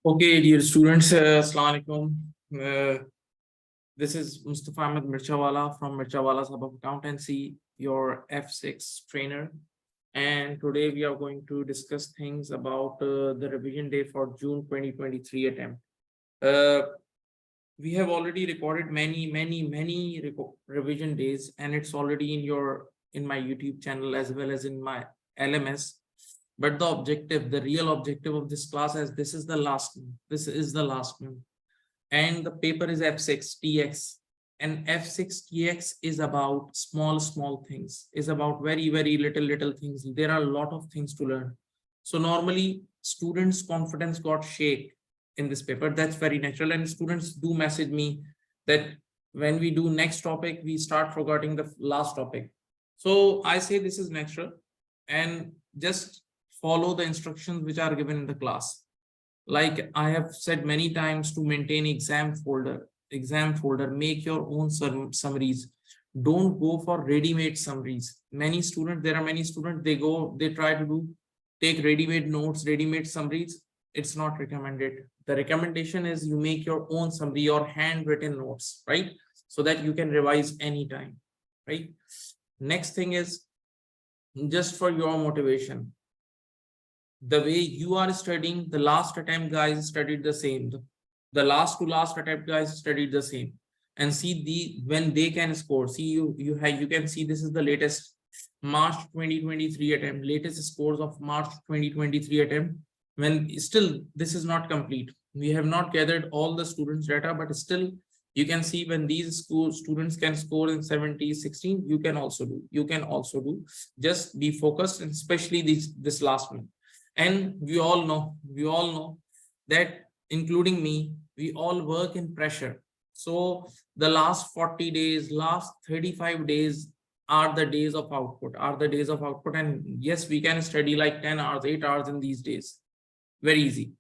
Okay, dear students, Assalamu alaikum. This is Mustafa Mirchawala from Mirchawala of Accountancy, your F6 trainer. And today we are going to discuss things about the revision day for June 2023 attempt. We have already recorded many revision days, and it's already in my YouTube channel as well as in my LMS. But the real objective of this class is this is the last one. And the paper is F6TX, and F6TX is about small things, is about very little things. There are a lot of things to learn. So normally students' confidence got shake in this paper. That's very natural, and students do message me that when we do next topic, we start forgetting the last topic. So I say this is natural, and just follow the instructions which are given in the class. Like I have said many times, to maintain exam folder, make your own summaries. Don't go for ready-made summaries. There are many students, they try to take ready-made notes, ready-made summaries. It's not recommended. The recommendation is you make your own summary or handwritten notes, right? So that you can revise anytime, right? Next thing is, just for your motivation, the way you are studying, the last attempt guys studied the same. The last to last attempt guys studied the same. And see when they can score. See you can see this is the latest March 2023 attempt, latest scores of March 2023 attempt. When still this is not complete. We have not gathered all the students' data, but still you can see when these students can score in 70, 16, you can also do. Just be focused, and especially this last one. And we all know that, including me, we all work in pressure. So the last 40 days, last 35 days are the days of output, And yes, we can study like 10 hours, 8 hours in these days. Very easy.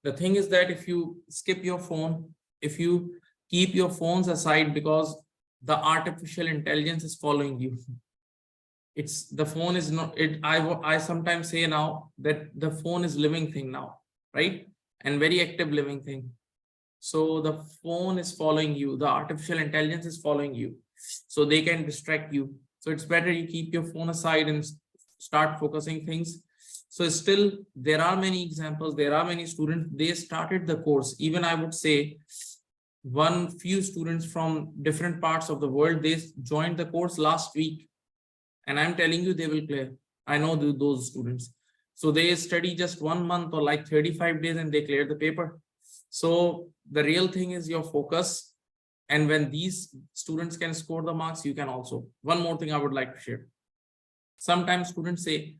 The thing is that if you skip your phone, if you keep your phones aside, because the artificial intelligence is following you. The phone is not it. I sometimes say now that the phone is living thing now, right? And very active living thing. So the phone is following you, the artificial intelligence is following you, so they can distract you. So it's better you keep your phone aside and start focusing things. So still there are many examples, there are many students, they started the course. Even I would say few students from different parts of the world, they joined the course last week. And I'm telling you, they will clear. I know those students. So they study just 1 month or like 35 days and they clear the paper. So the real thing is your focus. And when these students can score the marks, you can also. One more thing I would like to share. Sometimes students say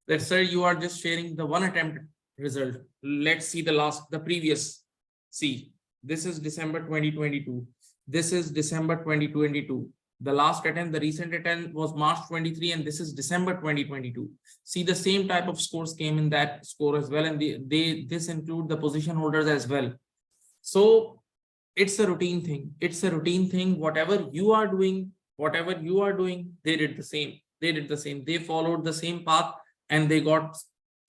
that, sir, you are just sharing the one attempt result. Let's see the previous. See, this is December 2022. This is December 2022. The last attempt, the recent attempt was March 23, and this is December 2022. See, the same type of scores came in that score as well, and this include the position holders as well. So it's a routine thing. Whatever you are doing, they did the same. They followed the same path and they got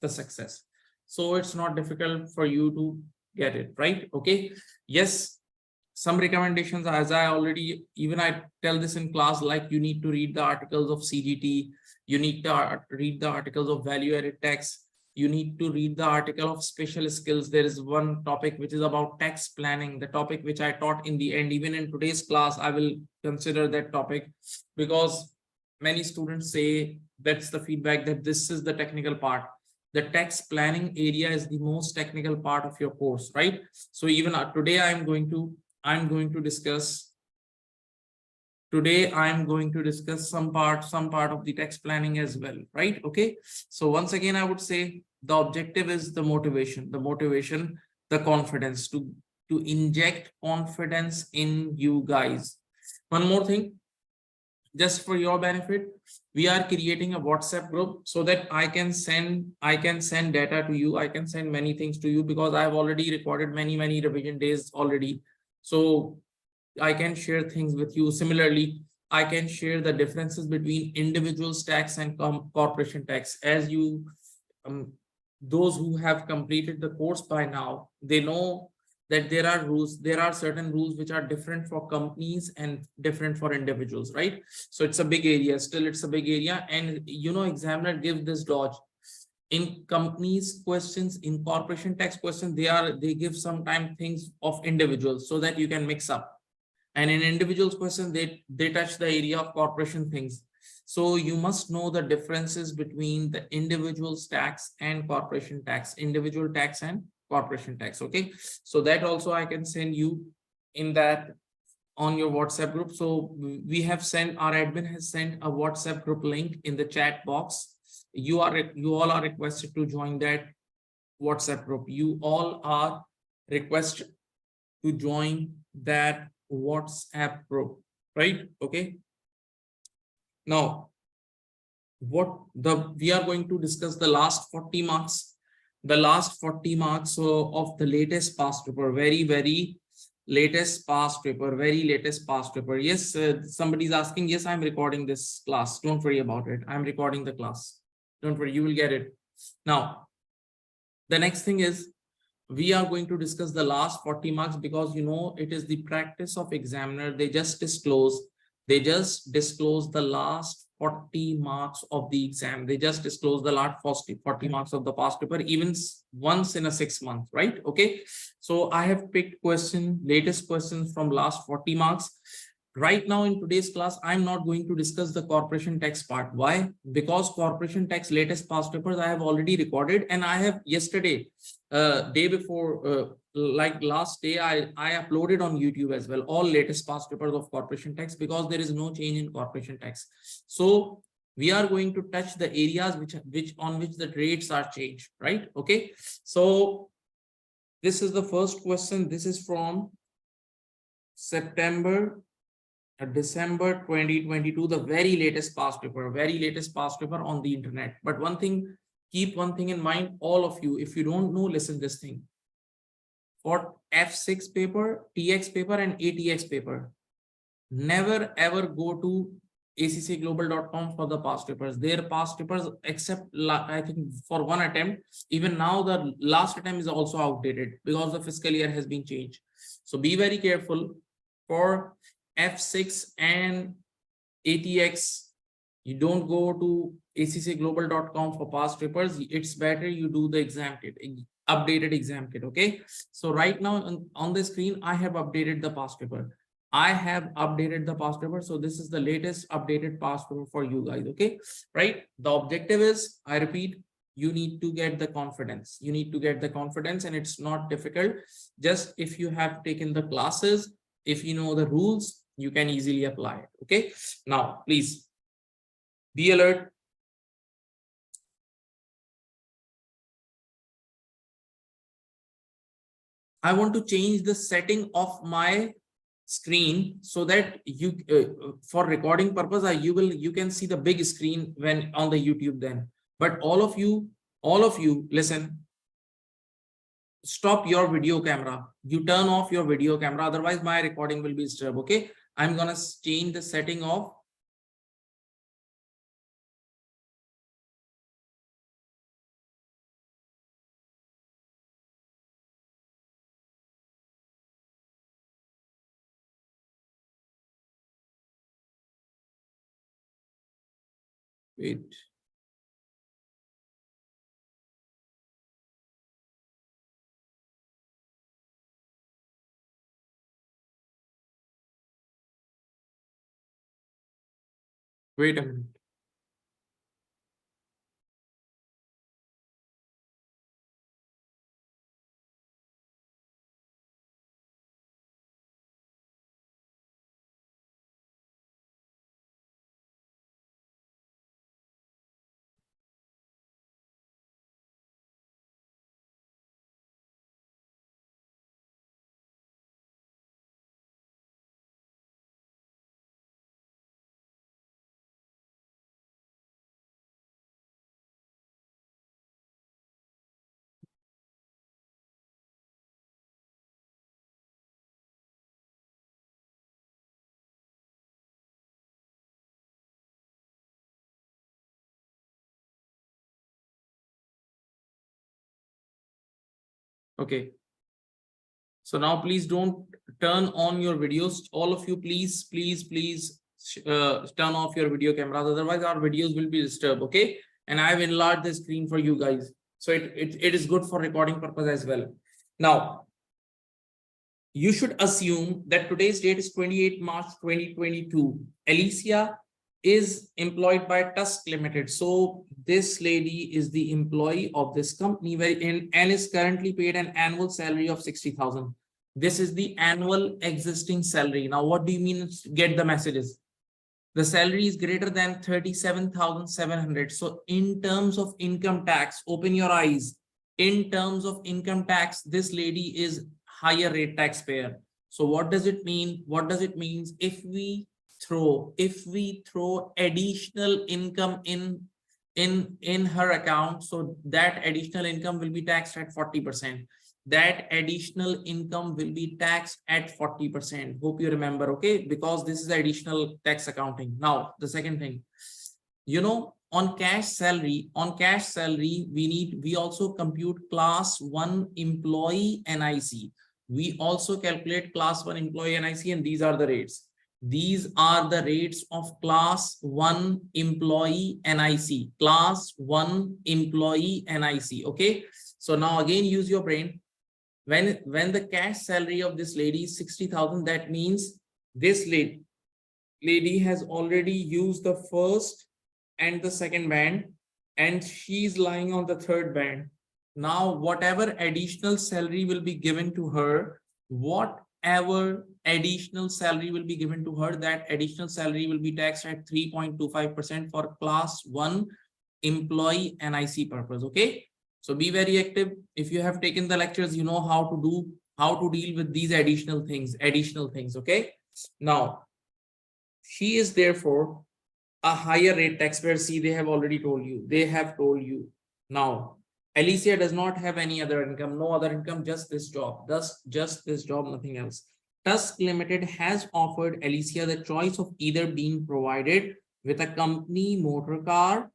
the success. So it's not difficult for you to get it, right? Okay. Yes. Some recommendations, as I tell this in class, like you need to read the articles of CGT, you need to read the articles of value-added tax, you need to read the article of special skills. There is one topic which is about tax planning, the topic which I taught in the end. Even in today's class, I will consider that topic, because many students say, that's the feedback, that this is the technical part. The tax planning area is the most technical part of your course, right? So even today I'm going to discuss some part of the tax planning as well, right? Okay. So once again, I would say the objective is the motivation, the confidence, to inject confidence in you guys. One more thing, just for your benefit, we are creating a WhatsApp group so that I can send data to you. I can send many things to you, because I have already recorded many revision days already. So I can share things with you. Similarly, I can share the differences between individuals tax and corporation tax. As you those who have completed the course by now, they know that there are rules, there are certain rules which are different for companies and different for individuals, right? So it's a big area, still it's a big area. And you know, examiner give this dodge. In companies questions, in corporation tax questions, they give sometimes things of individuals so that you can mix up. And in individuals question, they touch the area of corporation things. So you must know the differences between the individual's tax and corporation tax, individual tax and corporation tax. Okay, so that also I can send you in that on your WhatsApp group. So we have sent, our admin has sent a WhatsApp group link in the chat box. You all are requested to join that WhatsApp group. You all are requested to join that WhatsApp group, right? Okay. Now, we are going to discuss the last 40 marks, the last 40 marks of the latest past paper, very latest past paper, very latest past paper. Yes, somebody's asking. Yes, I'm recording this class. Don't worry about it. I'm recording the class. Don't worry, you will get it. Now, the next thing is, we are going to discuss the last 40 marks because you know it is the practice of examiner. They just disclose the last 40 marks of the exam. They just disclose the last 40 marks of the past paper, even once in a 6 month, right? Okay, so I have picked latest questions from last 40 marks. Right now in today's class, I'm not going to discuss the corporation tax part. Why? Because corporation tax latest past papers I have already recorded, and I have yesterday, day before, like last day, I uploaded on YouTube as well, all latest past papers of corporation tax, because there is no change in corporation tax. So we are going to touch the areas on which the rates are changed, right? Okay, so this is the first question. This is from December 2022, the very latest past paper on the internet. But keep one thing in mind, all of you, if you don't know, listen this thing. For F6 paper, TX paper and ATX paper, never ever go to accaglobal.com for the past papers. Their past papers, except I think for one attempt, even now the last attempt is also outdated because the fiscal year has been changed. So be very careful. For F6 and ATX, you don't go to accaglobal.com for past papers. It's better you do the exam kit, updated exam kit. Okay, so right now on the screen I have updated the past paper. So this is the latest updated past paper for you guys. Okay, right? The objective is, I repeat, you need to get the confidence. And it's not difficult. Just if you have taken the classes, if you know the rules, you can easily apply it. Okay, now please be alert. I want to change the setting of my screen so that you for recording purpose, you can see the big screen when on the YouTube then. But all of you listen, stop your video camera. You turn off your video camera, otherwise my recording will be disturbed. Okay, I'm gonna change the setting of wait. Wait a minute. Okay. So now please don't turn on your videos. All of you, please turn off your video cameras. Otherwise, our videos will be disturbed. Okay. And I've enlarged the screen for you guys. So it is good for recording purpose as well. Now, you should assume that today's date is 28 March 2022. Alicia is employed by Tusk Limited. So this lady is the employee of this company and is currently paid an annual salary of 60,000. This is the annual existing salary. Now, what do you mean get the messages? The salary is greater than 37,700. So in terms of income tax, open your eyes. In terms of income tax, this lady is higher rate taxpayer. So what does it mean? What does it mean if we throw additional income in her account? So that additional income will be taxed at 40%. That additional income will be taxed at 40%. Hope you remember, okay? Because this is additional tax accounting. Now, the second thing, you know, on cash salary, we also compute class 1 employee NIC. We also calculate class 1 employee NIC, and these are the rates. These are the rates of class 1 employee NIC. Class 1 employee NIC. Okay. So now again, use your brain. When the cash salary of this lady is 60,000, that means this lady has already used the first and the second band, and she's lying on the third band. Now, whatever additional salary will be given to her, that additional salary will be taxed at 3.25% for class 1 employee NIC purpose. Okay. So be very active. If you have taken the lectures, you know how to deal with these additional things. Okay. Now, she is therefore a higher rate taxpayer. See, they have already told you. Now, Alicia does not have any other income, no other income, just this job. Just this job, nothing else. Tusk Limited has offered Alicia the choice of either being provided with a company motor car,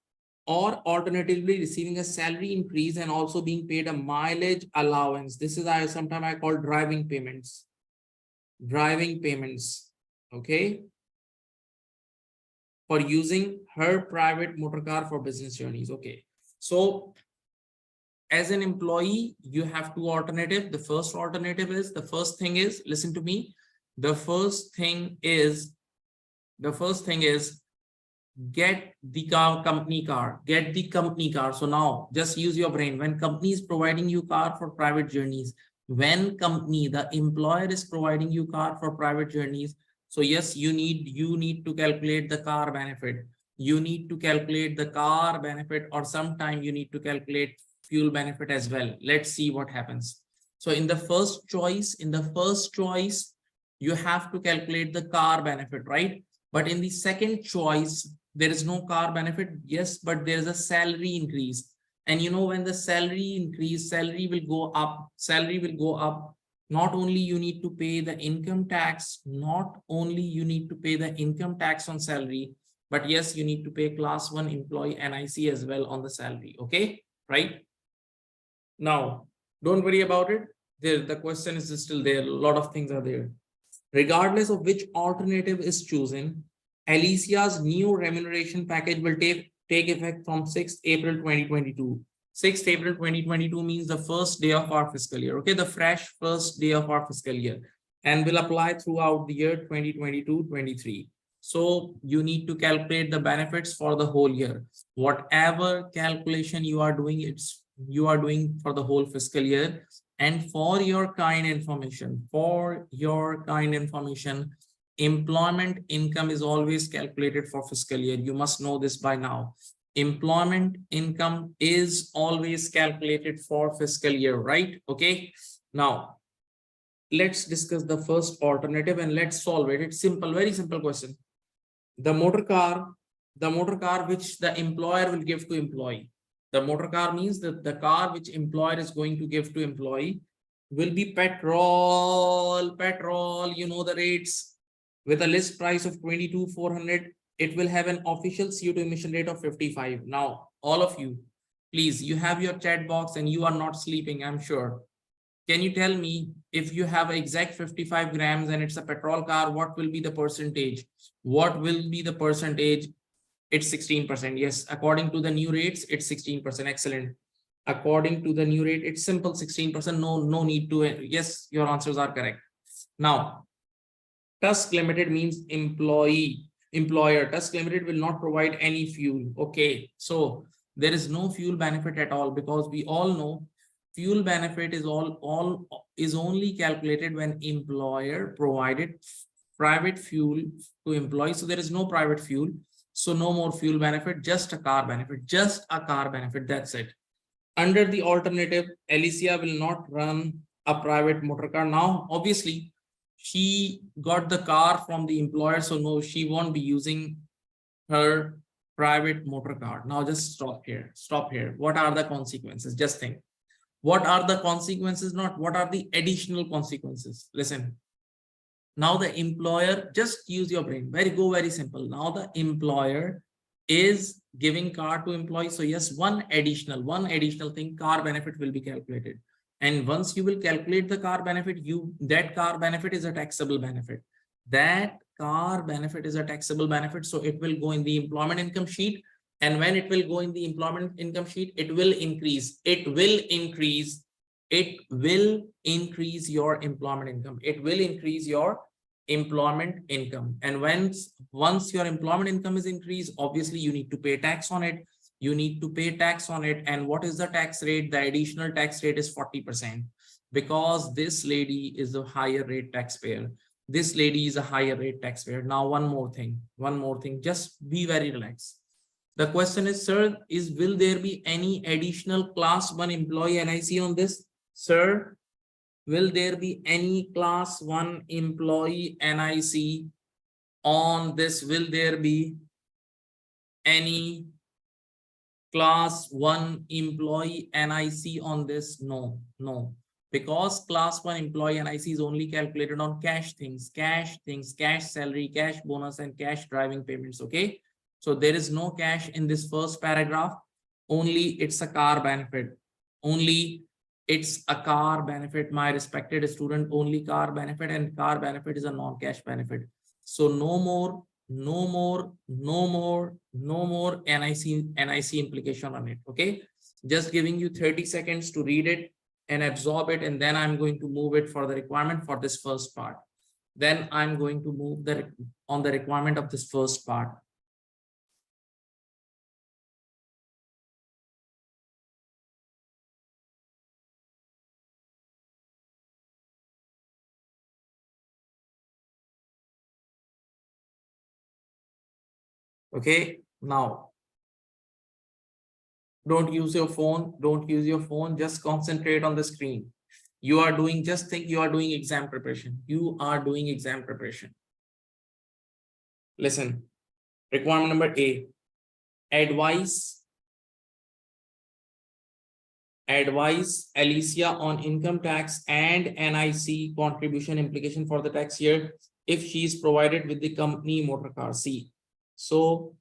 or alternatively receiving a salary increase and also being paid a mileage allowance. This is sometimes I call driving payments. Okay, for using her private motor car for business journeys. Okay, so as an employee, you have two alternatives. The first thing is, listen to me. The first thing is get the company car. So now just use your brain. When company is providing you car for private journeys, the employer is providing you car for private journeys, so yes, you need to calculate the car benefit. Or sometime you need to calculate fuel benefit as well. Let's see what happens. So in the first choice, you have to calculate the car benefit, right? But in the second choice, there is no car benefit. Yes, but there is a salary increase. And you know, when the salary will go up. Not only you need to pay the income tax, on salary, but yes, you need to pay class 1 employee NIC as well on the salary. Okay, right? Now, don't worry about it. The question is still there. A lot of things are there. Regardless of which alternative is chosen, Alicia's new remuneration package will take effect from 6th April 2022. 6th April 2022 means the first day of our fiscal year. Okay, the fresh first day of our fiscal year, and will apply throughout the year 2022-23. So you need to calculate the benefits for the whole year. Whatever calculation you are doing, for the whole fiscal year. And for your kind information, employment income is always calculated for fiscal year. You must know this by now. Employment income is always calculated for fiscal year, right? Okay. Now, let's discuss the first alternative and let's solve it. It's simple, very simple question. The motor car which the employer will give to employee. The motor car means that the car which employer is going to give to employee will be petrol, you know the rates, with a list price of 22,400. It will have an official CO2 emission rate of 55. Now, all of you, please, you have your chat box and you are not sleeping, I'm sure. Can you tell me, if you have exact 55 grams and it's a petrol car, what will be the percentage? What will be the percentage? It's 16%. Yes, according to the new rates, it's 16%. Excellent. According to the new rate, it's simple 16%. No need to. Yes, your answers are correct. Now, Tusk Limited means employer. Tusk Limited will not provide any fuel. Okay, so there is no fuel benefit at all, because we all know fuel benefit is only calculated when employer provided private fuel to employees. So there is no private fuel. So no more fuel benefit, just a car benefit, That's it. Under the alternative, Alicia will not run a private motor car. Now, obviously, she got the car from the employer, so no, she won't be using her private motor car. Now just stop here. What are the consequences? Just think. What are the consequences? Not what are the additional consequences? Listen. Now the employer, just use your brain. Very simple. Now the employer is giving car to employee. So yes, one additional thing, car benefit will be calculated. And once you will calculate the car benefit, that car benefit is a taxable benefit. That car benefit is a taxable benefit. So it will go in the employment income sheet. And when it will go in the employment income sheet, it will increase your employment income. And once your employment income is increased, obviously you need to pay tax on it. And what is the tax rate? The additional tax rate is 40%, because this lady is a higher rate taxpayer. Now, one more thing, just be very relaxed. The question is, sir, will there be any additional class 1 employee NIC on this? Sir, will there be any class 1 employee NIC on this? Will there be any class 1 employee NIC on this? No. Because class 1 employee NIC is only calculated on cash things, cash salary, cash bonus, and cash driving payments. Okay. So there is no cash in this first paragraph. Only it's a car benefit. My respected student, only car benefit, and car benefit is a non-cash benefit. So no more NIC implication on it. Okay. Just giving you 30 seconds to read it and absorb it. And then I'm going to move it for the requirement for this first part. Then I'm going to move on the requirement of this first part. Okay, now don't use your phone, just concentrate on the screen. Just think you are doing exam preparation. Listen, requirement number A, advise Alicia on income tax and NIC contribution implication for the tax year if she is provided with the company motor car. C. So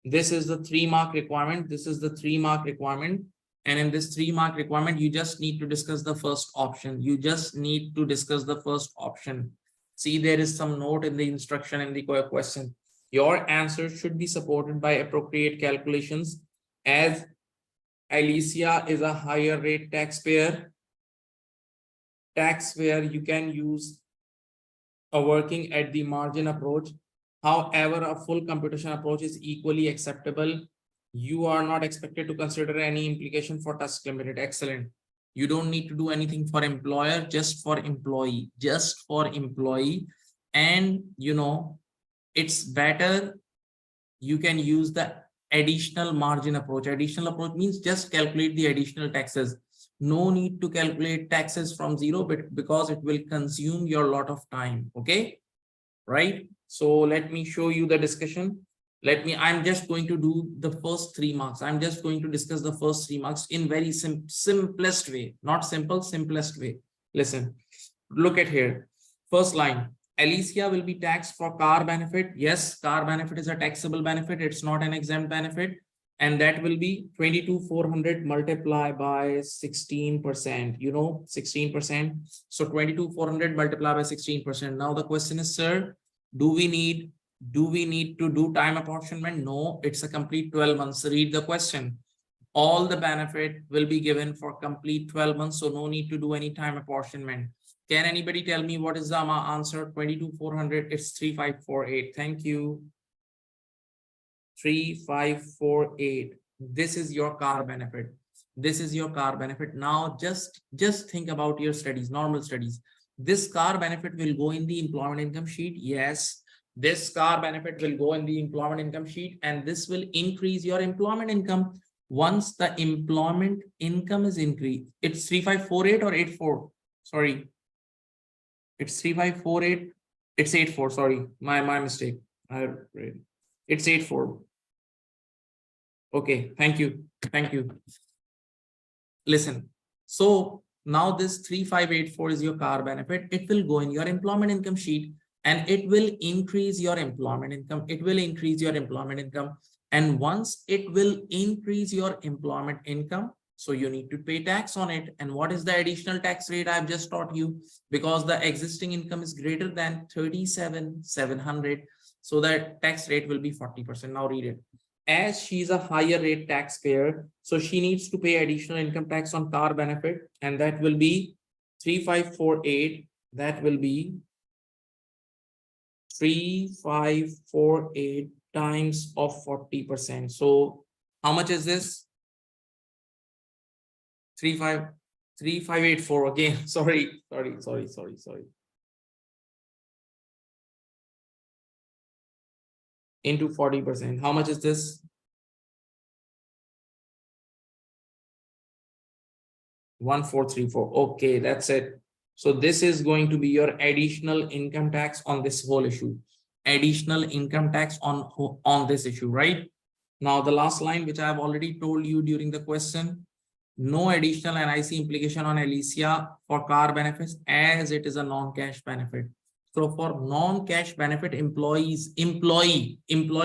this is the 3-mark requirement. And in this 3-mark requirement, you just need to discuss the first option. See, there is some note in the instruction in the question. Your answer should be supported by appropriate calculations, as Alicia is a higher rate taxpayer. You can use a working at the margin approach. However, a full computation approach is equally acceptable. You are not expected to consider any implication for Tusk Limited. Excellent. You don't need to do anything for employer, just for employee. And it's better you can use the additional margin approach. Additional approach means just calculate the additional taxes. No need to calculate taxes from zero, but because it will consume your lot of time. Okay, right? So let me show you the discussion. I'm just going to do the first 3 marks. I'm just going to discuss the first 3 marks in very simplest way, not simple, simplest way. Listen, look at here. First line, Alicia will be taxed for car benefit. Yes, car benefit is a taxable benefit. It's not an exempt benefit. and that will be 22,400 multiplied by 16%, 16%. So 22,400 multiplied by 16%. Now the question is, sir, do we need to do time apportionment? No, it's a complete 12 months. Read the question. All the benefit will be given for complete 12 months, so no need to do any time apportionment. Can anybody tell me what is the answer? 22,400, it's 3,548. Thank you. 3,548. This is your car benefit. This is your car benefit. Now just think about your studies, normal studies. This car benefit will go in the employment income sheet. Yes, this car benefit will go in the employment income sheet, and this will increase your employment income. Once the employment income is increased, it's 3,548 or 84. Sorry, it's 3,548. It's 84. Sorry, my mistake. It's 84. Okay, thank you. Listen, so now this 3,584 is your car benefit. It will go in your employment income sheet, and it will increase your employment income. And once it will increase your employment income, so you need to pay tax on it. And what is the additional tax rate? I've just taught you, because the existing income is greater than 37,700. So that tax rate will be 40%. Now read it. As she's a higher rate taxpayer, so she needs to pay additional income tax on car benefit, and that will be 3,548. That will be 3,548 times of 40%. So how much is this? 3,584 again. Sorry. Into 40%. How much is this? 1,434. Okay, that's it. So this is going to be your additional income tax on this whole issue. Additional income tax on this issue, right? Now the last line, which I have already told you during the question, no additional NIC implication on ACCA for car benefits, as it is a non-cash benefit. So for non-cash benefit, employee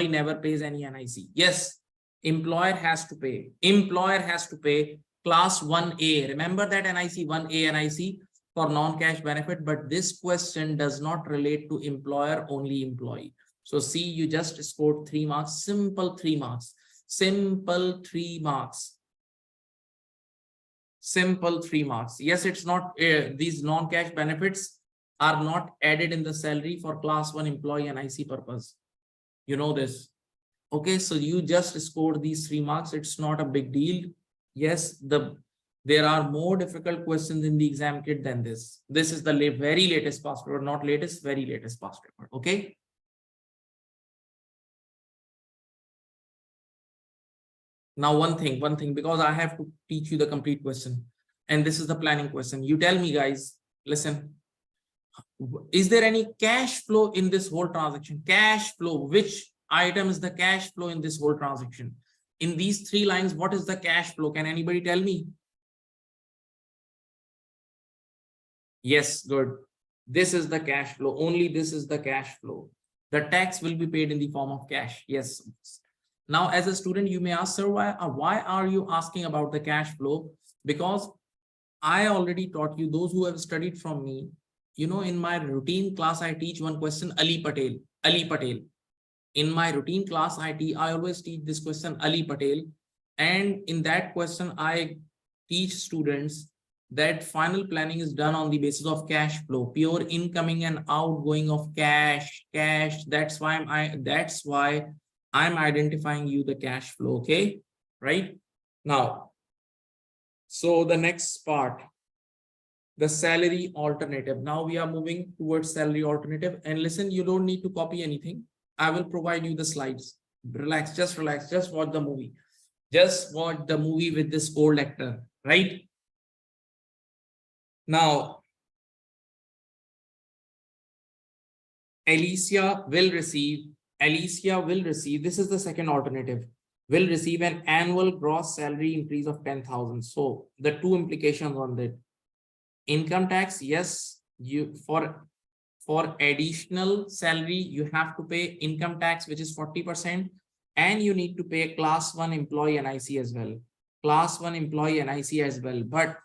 never pays any NIC. Yes, employer has to pay. Class 1A. Remember that NIC, 1A NIC for non-cash benefit, but this question does not relate to employer, only employee. So see, you just scored 3 marks, simple 3 marks. Yes, it's not, these non-cash benefits are not added in the salary for class 1 employee NIC purpose. You know this. Okay, so you just scored these 3 marks. It's not a big deal. Yes, there are more difficult questions in the exam kit than this. This is the very latest past paper, not latest, very latest past paper. Okay. Now one thing, because I have to teach you the complete question, and this is the planning question. You tell me, guys, listen. Is there any cash flow in this whole transaction? Cash flow, which item is the cash flow in this whole transaction? In these 3 lines, what is the cash flow? Can anybody tell me? Yes, good. This is the cash flow. Only this is the cash flow. The tax will be paid in the form of cash. Yes. Now, as a student, you may ask, sir, why are you asking about the cash flow? Because I already taught you, those who have studied from me, in my routine class, I teach one question, Ali Patel. In my routine class, I always teach this question, Ali Patel. And in that question, I teach students that final planning is done on the basis of cash flow, pure incoming and outgoing of cash. That's why I'm identifying you the cash flow. Okay, right? Now, so the next part, the salary alternative. Now we are moving towards salary alternative. And listen, you don't need to copy anything. I will provide you the slides. Relax, just watch the movie. Just watch the movie with this old actor, right? Now, Alicia will receive, this is the second alternative, will receive an annual gross salary increase of 10,000. So the 2 implications on that. Income tax, yes, you for additional salary, you have to pay income tax, which is 40%. and you need to pay class 1 employee NIC as well. Class 1 employee NIC as well. But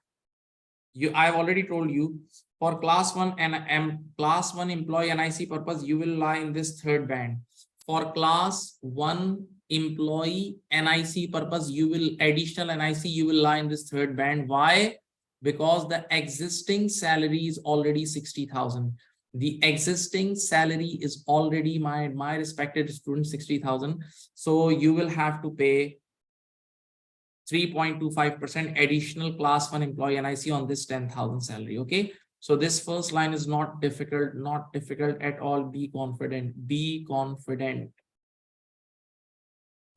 I've already told you, for class 1 and class 1 employee NIC purpose, you will lie in this third band. For class 1 employee NIC purpose, you will additional NIC, you will lie in this third band. Why? Because the existing salary is already 60,000. The existing salary is already my respected student 60,000. So you will have to pay 3.25% additional class 1 employee NIC on this 10,000 salary. Okay. So this first line is not difficult at all. Be confident, be confident.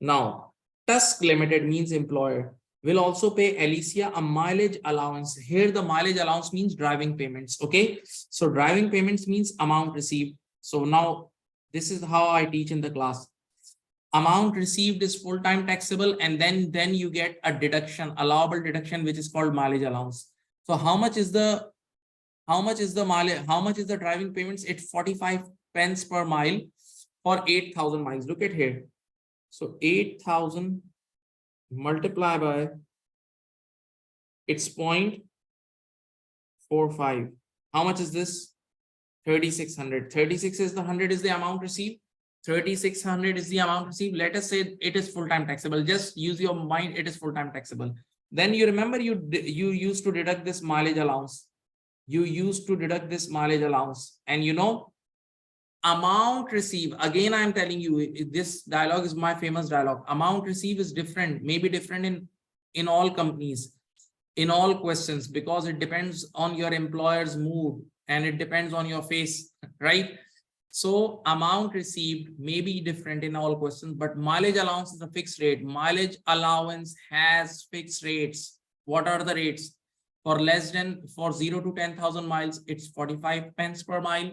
Now, Tusk Limited means employer will also pay Alicia a mileage allowance. Here the mileage allowance means driving payments. Okay. So driving payments means amount received. So now this is how I teach in the class. Amount received is full-time taxable, and then you get a deduction, allowable deduction, which is called mileage allowance. So how much is the mileage, how much is the driving payments? It's 45 pence per mile for 8,000 miles. Look at here. So 8,000 multiplied by it's 0.45. How much is this? 3,600. 36 is the 100 is the amount received. 3,600 is the amount received. Let us say it is full-time taxable. Just use your mind. It is full-time taxable. Then you remember you used to deduct this mileage allowance. You used to deduct this mileage allowance, and you know, amount received. Again, I am telling you, this dialogue is my famous dialogue. Amount received is different, maybe different in all companies, in all questions, because it depends on your employer's mood and it depends on your face, right? So amount received may be different in all questions, but mileage allowance is a fixed rate. Mileage allowance has fixed rates. What are the rates? For 0 to 10,000 miles, it's 45 pence per mile.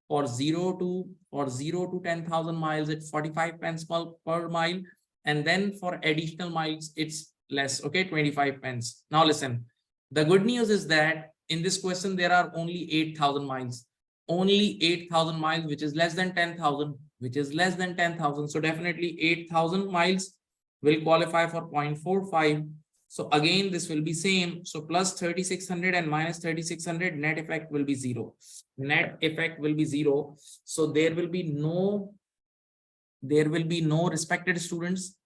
For 0 to 10,000 miles, it's 45 pence per mile. And then for additional miles, it's less. Okay, 25 pence. Now listen, the good news is that in this question, there are only 8,000 miles. Only 8,000 miles, which is less than 10,000, So definitely 8,000 miles will qualify for 0.45. So again, this will be same. So plus 3,600 and minus 3,600, net effect will be 0. Net effect will be 0. So there will be no respected students.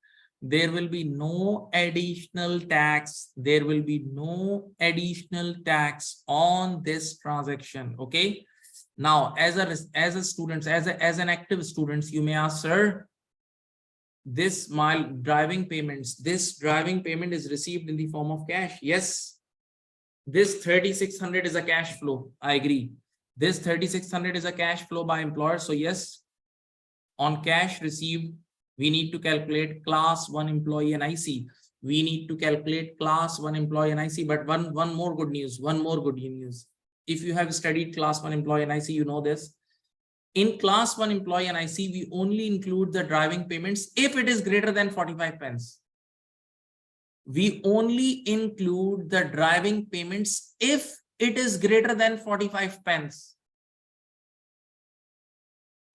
There will be no additional tax. There will be no additional tax on this transaction. Okay. Now, as an active student, you may ask, sir, this driving payment is received in the form of cash. Yes, this 3,600 is a cash flow. I agree. This 3,600 is a cash flow by employer. So yes, on cash received, we need to calculate class 1 employee NIC. We need to calculate class 1 employee NIC. But one more good news. If you have studied class 1 employee NIC, you know this. In class 1 employee NIC, we only include the driving payments if it is greater than 45 pence. We only include the driving payments if it is greater than 45 pence.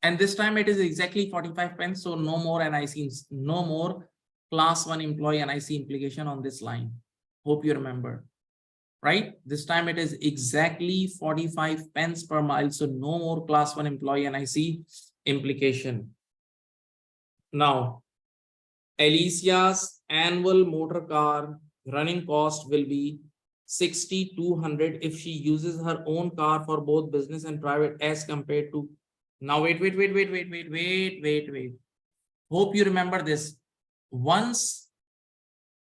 And this time it is exactly 45 pence. So no more NICs, no more class 1 employee NIC implication on this line. Hope you remember. Right? This time it is exactly 45 pence per mile. So no more class 1 employee NIC implication. Now, Alicia's annual motor car running cost will be 6,200 if she uses her own car for both business and private as compared to. Now, wait. Hope you remember this. Once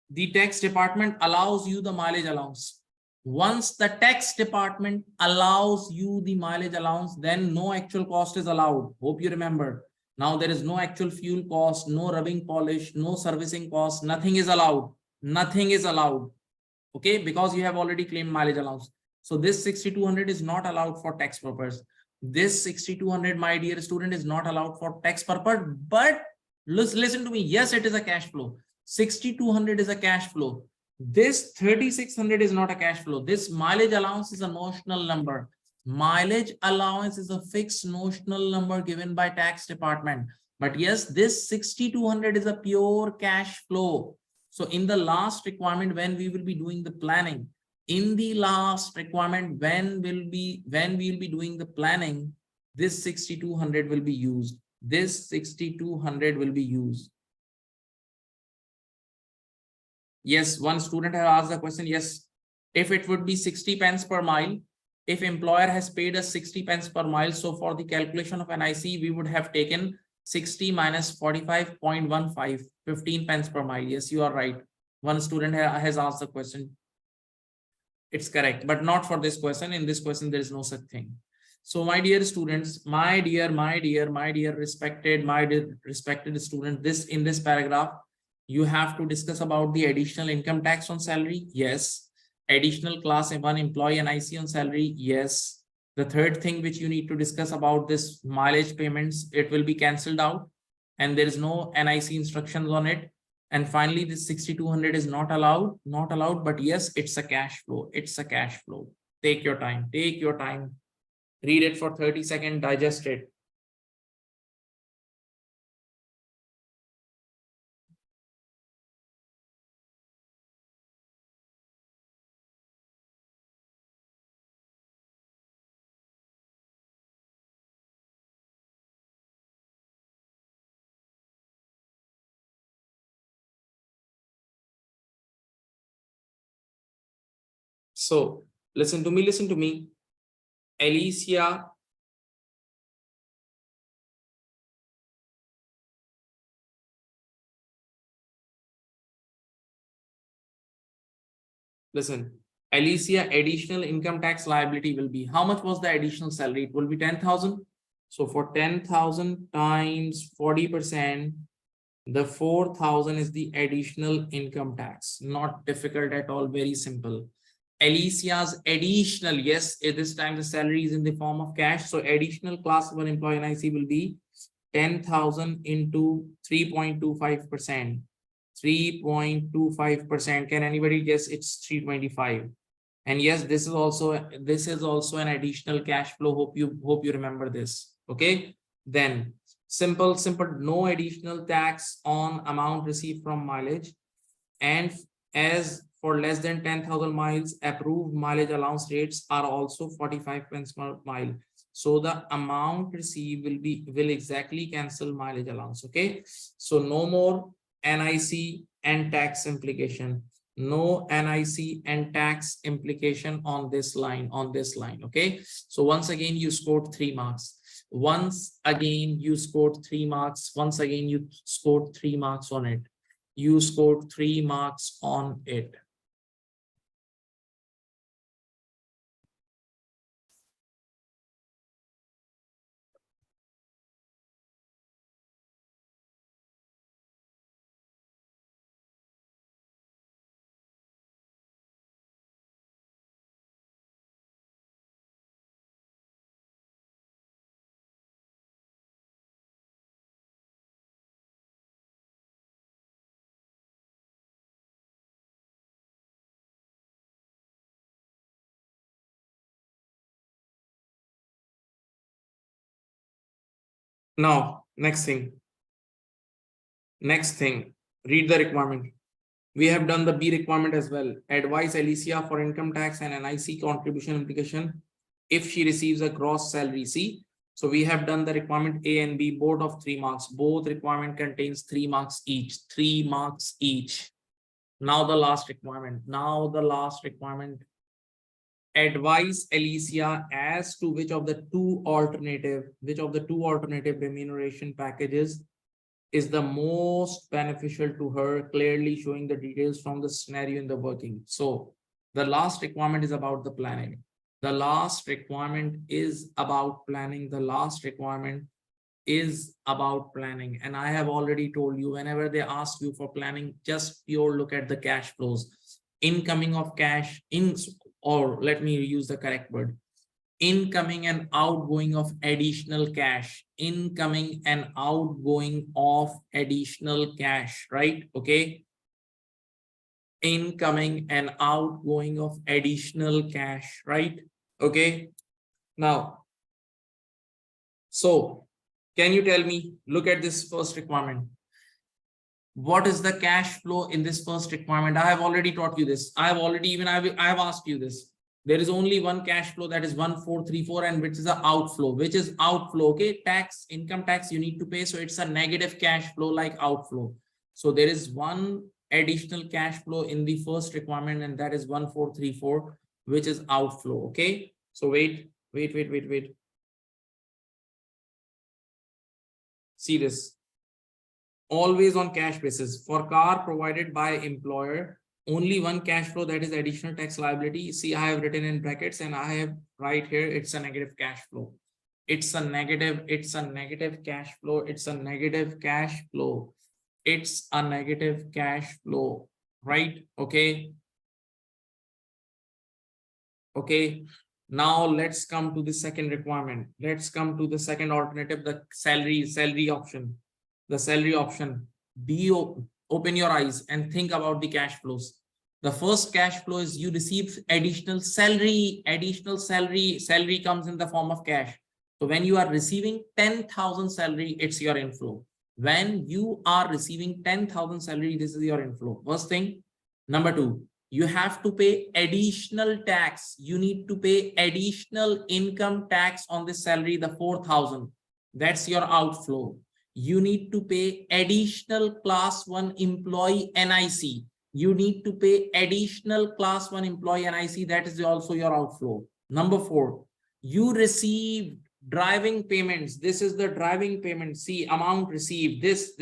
the tax department allows you the mileage allowance, then no actual cost is allowed. Hope you remember. Now there is no actual fuel cost, no rubbing polish, no servicing cost, nothing is allowed. Okay, because you have already claimed mileage allowance. So this 6,200 is not allowed for tax purpose. This 6,200, my dear student, is not allowed for tax purpose. But listen to me. Yes, it is a cash flow. 6,200 is a cash flow. This 3,600 is not a cash flow. This mileage allowance is a notional number. Mileage allowance is a fixed notional number given by tax department. But yes, this 6,200 is a pure cash flow. So in the last requirement, when we will be doing the planning, in the last requirement, when we will be doing the planning, this 6,200 will be used. This 6,200 will be used. Yes, one student has asked the question. Yes, if it would be 60 pence per mile, if employer has paid us 60 pence per mile, so for the calculation of NIC, we would have taken 60 minus 45.15, 15 pence per mile. Yes, you are right. One student has asked the question. It's correct, but not for this question. In this question, there is no such thing. So my dear students, my dear respected student, in this paragraph, you have to discuss about the additional income tax on salary. Yes. Additional class 1 employee NIC on salary. Yes. The third thing which you need to discuss about this mileage payments, it will be cancelled out and there is no NIC instructions on it. And finally, this 6,200 is not allowed, but yes, it's a cash flow. It's a cash flow. Take your time. Read it for 30 seconds, digest it. So listen to me. Alicia, listen. Alicia, additional income tax liability will be, how much was the additional salary? It will be 10,000. So for 10,000 times 40%, the 4,000 is the additional income tax. Not difficult at all, very simple. Alicia's additional, yes, at this time the salary is in the form of cash. So additional class 1 employee NIC will be 10,000 into 3.25%. 3.25%. Can anybody guess? It's 325. And yes, this is also an additional cash flow. Hope you remember this. Okay. Then simple, no additional tax on amount received from mileage. And as for less than 10,000 miles, approved mileage allowance rates are also 45 pence per mile. So the amount received will exactly cancel mileage allowance. Okay. So no more NIC and tax implication. No NIC and tax implication on this line. Okay. So once again, you scored 3 marks. Once again, you scored 3 marks. Once again, you scored 3 marks on it. You scored 3 marks on it. Now, next thing, read the requirement. We have done the B requirement as well. Advise Alicia for income tax and NIC contribution implication if she receives a gross salary. See, so we have done the requirement A and B, both of 3 marks. Both requirement contains 3 marks each. 3 marks each. Now the last requirement. Advise Alicia as to which of the two alternative remuneration packages is the most beneficial to her, clearly showing the details from the scenario in the working. So the last requirement is about the planning. The last requirement is about planning. And I have already told you, whenever they ask you for planning, just pure look at the cash flows. Incoming of cash in, or let me use the correct word, incoming and outgoing of additional cash. Incoming and outgoing of additional cash, right? Okay. Incoming and outgoing of additional cash, right? Okay. Now, so Can you tell me, look at this first requirement. What is the cash flow in this first requirement? I have already taught you this. I have asked you this. There is only one cash flow, that is 1434, and which is an outflow, okay? Tax, income tax you need to pay. So it's a negative cash flow like outflow. So there is one additional cash flow in the first requirement, and that is 1434, which is outflow. Okay. So wait. See this. Always on cash basis. For car provided by employer, only one cash flow, that is additional tax liability. See, I have written in brackets and I have right here, it's a negative cash flow. It's a negative cash flow. It's a negative cash flow. It's a negative cash flow, right? Okay. Okay. Now let's come to the second requirement. Let's come to the second alternative, the salary option. The salary option. Open your eyes and think about the cash flows. The first cash flow is you receive additional salary. Salary comes in the form of cash. So when you are receiving 10,000 salary, it's your inflow. When you are receiving 10,000 salary, this is your inflow. First thing. Number two, you have to pay additional tax. You need to pay additional income tax on this salary, the 4,000. That's your outflow. You need to pay additional class 1 employee NIC. You need to pay additional class 1 employee NIC. That is also your outflow. Number 4, you receive driving payments. This is the driving payment. See, amount received. This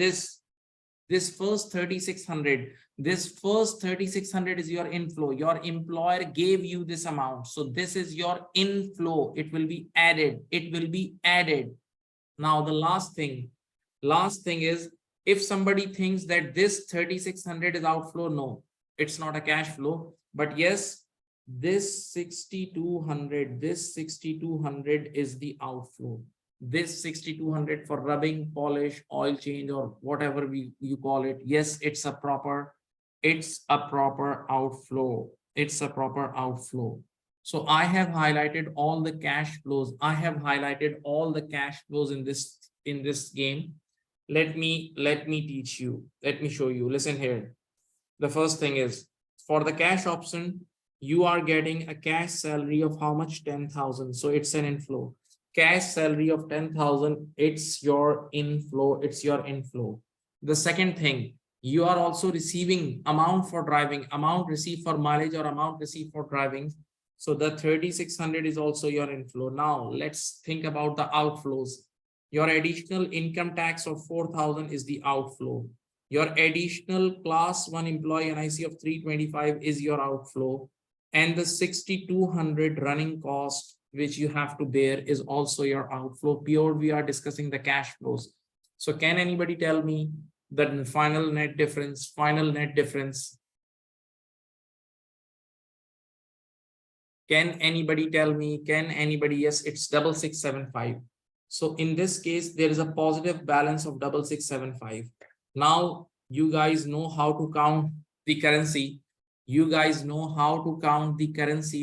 first 3,600. This first 3,600 is your inflow. Your employer gave you this amount. So this is your inflow. It will be added. Now the last thing is, if somebody thinks that this 3,600 is outflow, no, it's not a cash flow. But yes, this 6,200 is the outflow. This 6,200 for rubbing, polish, oil change, or whatever you call it. Yes, it's a proper outflow. So I have highlighted all the cash flows. In this game. Let me teach you. Let me show you. Listen here. The first thing is, for the cash option, you are getting a cash salary of how much? 10,000. So it's an inflow. Cash salary of 10,000. It's your inflow. The second thing, you are also receiving amount for driving, amount received for mileage, or amount received for driving. So the 3,600 is also your inflow. Now let's think about the outflows. Your additional income tax of 4,000 is the outflow. Your additional class 1 employee NIC of 325 is your outflow. And the 6,200 running cost, which you have to bear, is also your outflow. Pure, we are discussing the cash flows. So can anybody tell me the final net difference? Can anybody tell me? Yes, it's 6675. So in this case, there is a positive balance of 6675. Now you guys know how to count the currency.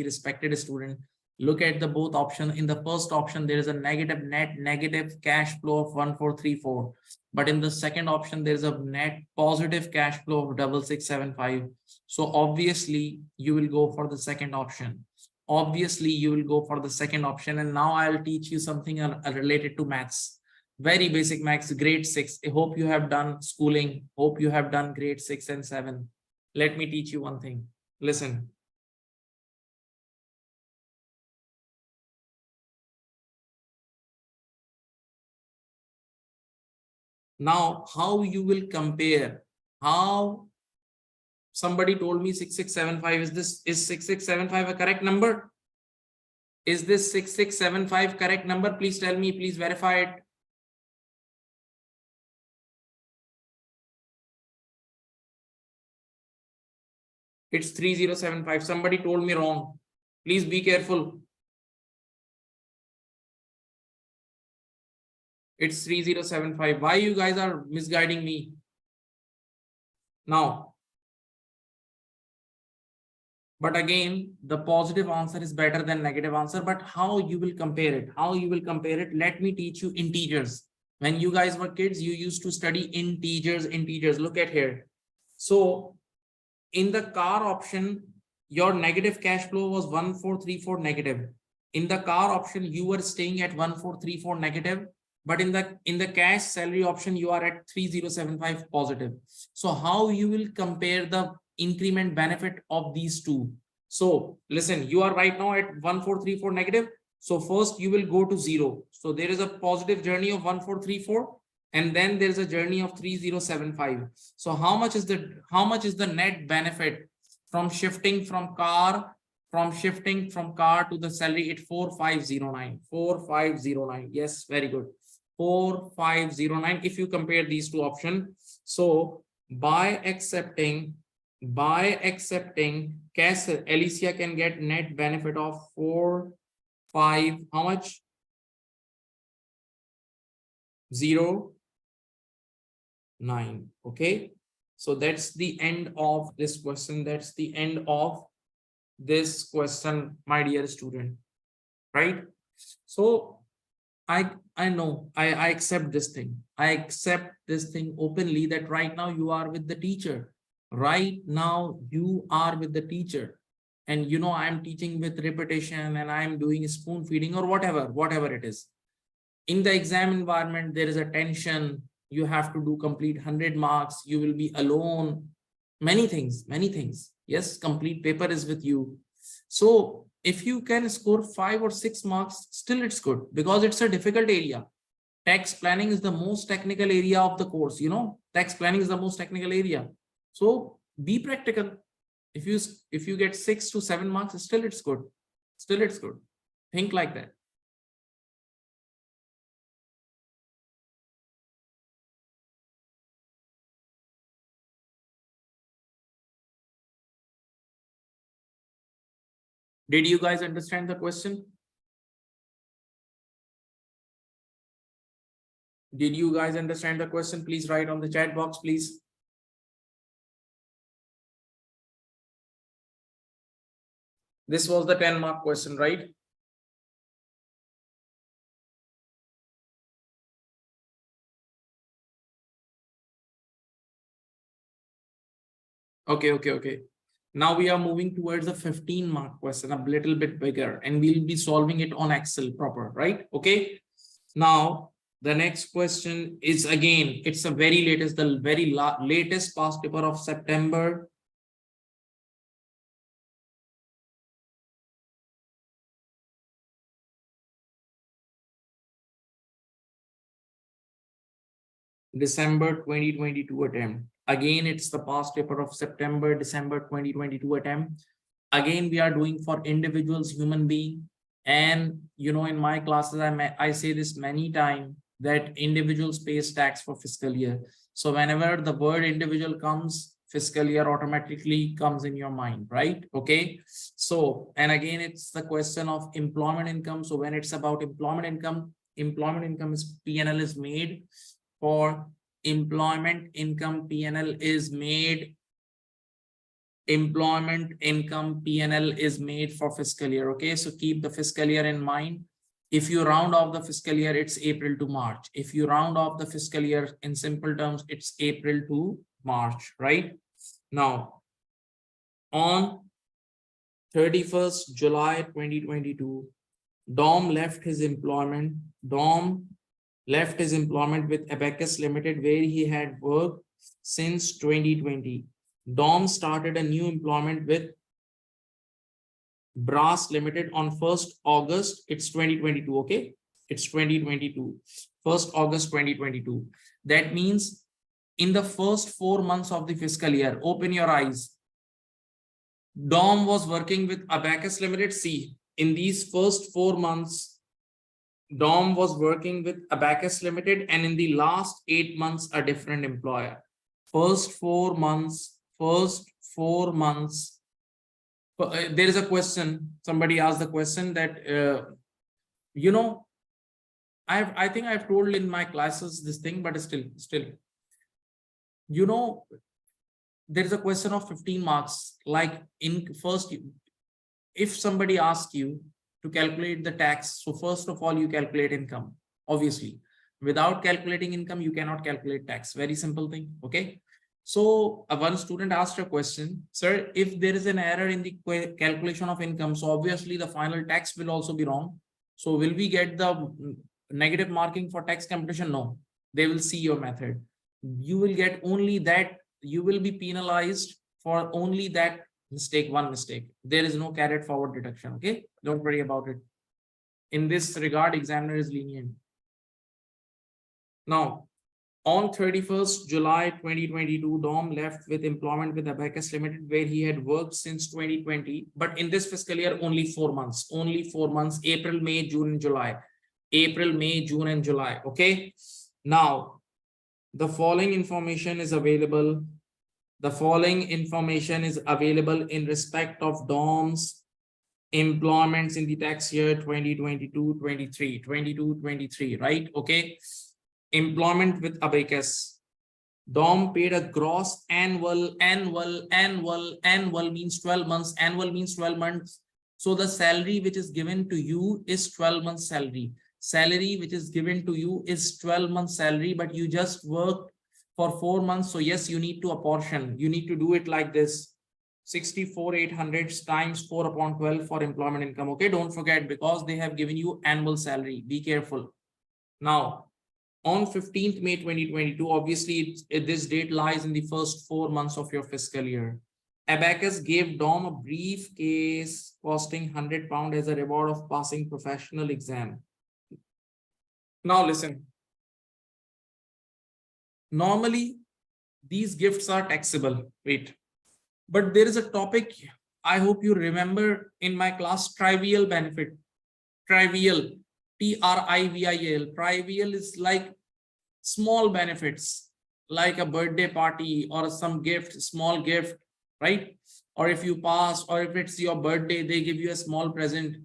Respected student. Look at the both options. In the first option, there is a negative cash flow of 1434. But in the second option, there is a net positive cash flow of 6675. So obviously you will go for the second option. And now I'll teach you something related to maths. Very basic maths, grade 6. I hope you have done schooling. Hope you have done grade 6 and 7. Let me teach you one thing. Listen. Now, how you will compare? How somebody told me 6675. Is 6675 a correct number? Is this 6675 correct number? Please tell me, please verify it. It's 3075. Somebody told me wrong. Please be careful. It's 3075. Why you guys are misguiding me? Now, but again, the positive answer is better than negative answer. But how you will compare it? Let me teach you integers. When you guys were kids, you used to study integers. Look at here. So in the car option, your negative cash flow was 1434 negative. In the car option, you were staying at 1434 negative, but in the cash salary option, you are at 3075 positive. So how you will compare the increment benefit of these two? So listen, you are right now at 1434 negative. So first you will go to 0. So there is a positive journey of 1434, and then there is a journey of 3075. So how much is the net benefit from shifting from car to the salary at 4509? Yes, very good. 4509 if you compare these two options. So by accepting cash, Alicia can get net benefit of 5, how much? 0, 9. Okay, so that's the end of this question. That's the end of this question, my dear student, right? So I know I accept this thing. I accept this thing openly, that right now you are with the teacher. Right now you are with the teacher, and you know I'm teaching with repetition, and I'm doing spoon feeding or whatever it is. In the exam environment, there is a tension. You have to do complete 100 marks. You will be alone. Many things. Yes, complete paper is with you. So if you can score 5 or 6 marks, still it's good, because it's a difficult area. Tax planning is the most technical area of the course. You know, tax planning is the most technical area. So be practical. If you get 6 to 7 marks, still it's good. Think like that. Did you guys understand the question? Did you guys understand the question? Please write on the chat box, please. This was the 10-mark question, right? Okay. Now we are moving towards the 15-mark question, a little bit bigger, and we'll be solving it on Excel proper, right? Okay. Now the next question is, again, it's a very latest, the very latest past paper of September. December 2022 attempt. Again, it's the past paper of December 2022 attempt. Again, we are doing for individuals, human being. And you know, in my classes, I say this many times, that individuals pays tax for fiscal year. So whenever the word individual comes, fiscal year automatically comes in your mind, right? Okay. So, and again, it's the question of employment income. So when it's about employment income is P&L is made for employment income. P&L is made for fiscal year. Okay, so keep the fiscal year in mind. If you round off the fiscal year, it's April to March. If you round off the fiscal year in simple terms, it's April to March, right? Now, on 31st July 2022, Dom left his employment with Abacus Limited, where he had worked since 2020. Dom started a new employment with Brass Limited on 1st August. It's 2022. Okay, it's 2022. 1st August 2022. That means in the first 4 months of the fiscal year, open your eyes. Dom was working with Abacus Limited. See, in these first 4 months, Dom was working with Abacus Limited, and in the last 8 months, a different employer. First 4 months. There is a question. Somebody asked the question that, you know, I think I've told in my classes this thing, but still, you know, there is a question of 15 marks. Like in first, if somebody asks you to calculate the tax, so first of all, you calculate income, obviously. Without calculating income, you cannot calculate tax. Very simple thing. Okay. So one student asked a question, sir, if there is an error in the calculation of income, so obviously the final tax will also be wrong. So will we get the negative marking for tax computation? No, they will see your method. You will get only that, you will be penalized for only that mistake, one mistake. There is no carried forward deduction. Okay, don't worry about it. In this regard, examiner is lenient. Now, on 31st July 2022, Dom left with employment with Abacus Limited, where he had worked since 2020. But in this fiscal year, only 4 months. Only 4 months, April, May, June, and July. April, May, June, and July. Okay. Now, the following information is available. The following information is available in respect of Dom's employments in the tax year 2022-23, 22-23, right? Okay. Employment with Abacus. Dom paid a gross annual means 12 months. Annual means 12 months. So the salary which is given to you is 12 months salary. Salary which is given to you is 12 months salary, but you just worked for 4 months. So yes, you need to apportion. You need to do it like this. 64,800 times 4 upon 12 for employment income. Okay, don't forget, because they have given you annual salary. Be careful. Now, on 15th May 2022, obviously this date lies in the first 4 months of your fiscal year. Abacus gave Dom a briefcase costing £100 as a reward of passing professional exam. Now listen. Normally, these gifts are taxable. Wait. But there is a topic I hope you remember in my class, trivial benefit. Trivial. Trivial. Trivial is like small benefits, like a birthday party or some gift, small gift, right? Or if you pass, or if it's your birthday, they give you a small present.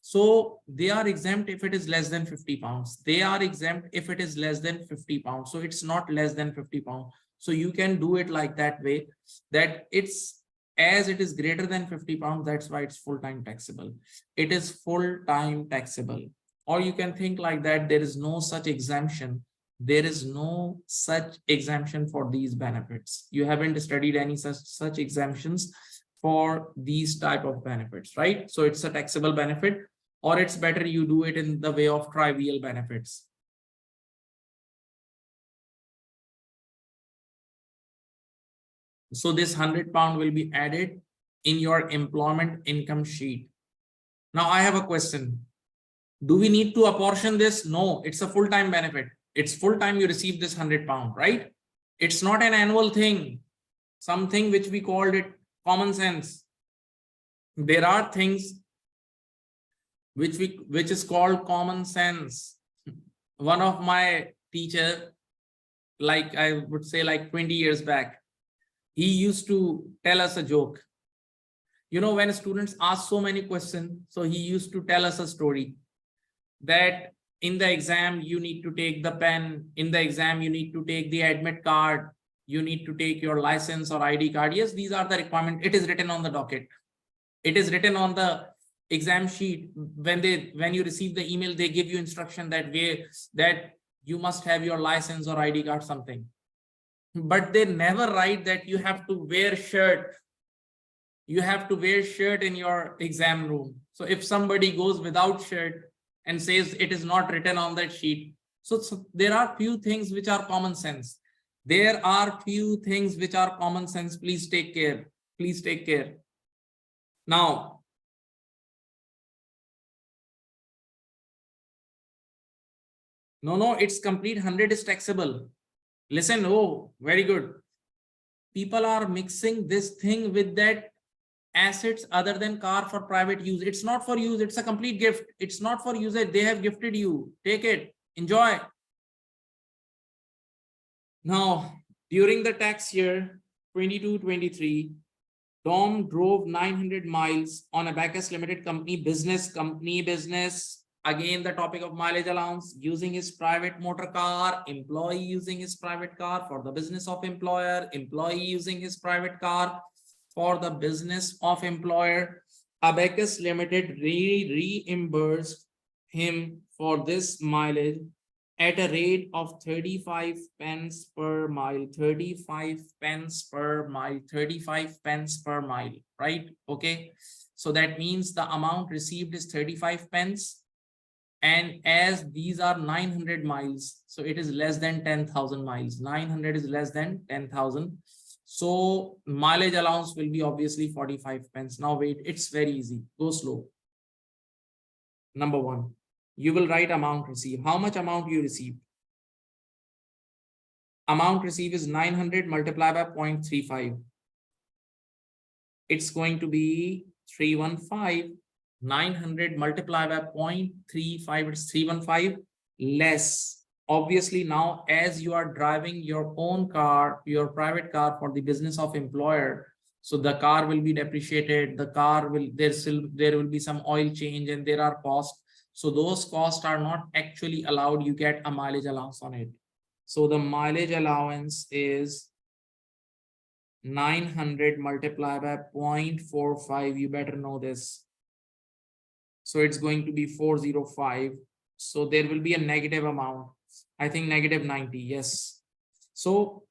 So they are exempt if it is less than £50. They are exempt if it is less than £50. So it's not less than £50. So you can do it like that way, that it's as it is greater than £50. That's why it's full-time taxable. It is full-time taxable. Or you can think like that, there is no such exemption. There is no such exemption for these benefits. You haven't studied any such exemptions for these type of benefits, right? So it's a taxable benefit, or it's better you do it in the way of trivial benefits. So this £100 will be added in your employment income sheet. Now I have a question. Do we need to apportion this? No, it's a full-time benefit. It's full-time you receive this £100, right? It's not an annual thing, something which we called it common sense. There are things which is called common sense. One of my teacher, like I would say like 20 years back, he used to tell us a joke. You know, when students ask so many questions, so he used to tell us a story that in the exam, you need to take the pen. In the exam, you need to take the admit card. You need to take your license or ID card. Yes, these are the requirements. It is written on the docket. It is written on the exam sheet. When you receive the email, they give you instruction that you must have your license or ID card, something. But they never write that you have to wear shirt. You have to wear shirt in your exam room. So if somebody goes without shirt and says it is not written on that sheet. So there are few things which are common sense. There are few things which are common sense. Please take care. Please take care. Now, no, it's complete 100 is taxable. Listen, oh, very good. People are mixing this thing with that assets other than car for private use. It's not for use. It's a complete gift. It's not for usage. They have gifted you. Take it. Enjoy. Now, during the tax year 22-23, Dom drove 900 miles on Abacus Limited company business. Again, the topic of mileage allowance, using his private motor car, employee using his private car for the business of employer, employee using his private car for the business of employer. Abacus Limited reimbursed him for this mileage at a rate of 35 pence per mile, 35 pence per mile, 35 pence per mile, right? Okay. So that means the amount received is 35 pence. And as these are 900 miles, so it is less than 10,000 miles. 900 is less than 10,000. So mileage allowance will be obviously 45 pence. Now wait, it's very easy. Go slow. Number one, you will write amount received. How much amount you received? Amount received is 900 multiplied by 0.35. It's going to be 315. 900 multiplied by 0.35, it's 315 less. Obviously, now as you are driving your own car, your private car for the business of employer, so the car will be depreciated, the car will, there will be some oil change and there are costs. So those costs are not actually allowed. You get a mileage allowance on it. So the mileage allowance is 900 multiplied by 0.45. You better know this. So it's going to be 405. So there will be a negative amount. I think negative 90. Yes. So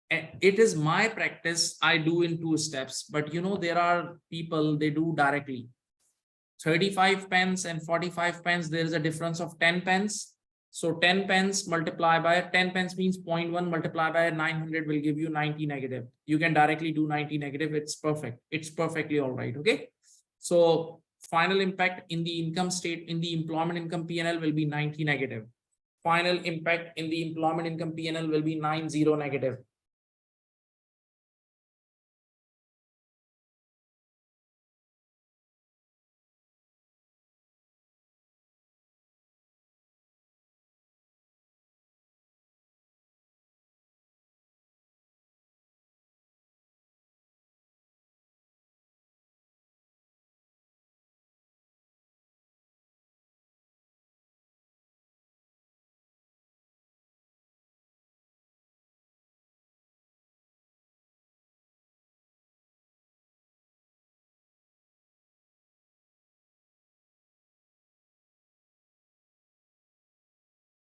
it is my practice. I do in 2 steps, but you know, there are people, they do directly 35 pence and 45 pence. There is a difference of 10 pence. So 10 pence multiplied by 10 pence means 0.1 multiplied by 900 will give you 90 negative. You can directly do 90 negative. It's perfect. It's perfectly all right. Okay. So final impact in the income state, in the employment income P&L will be 90 negative. Final impact in the employment income P&L will be 90 negative.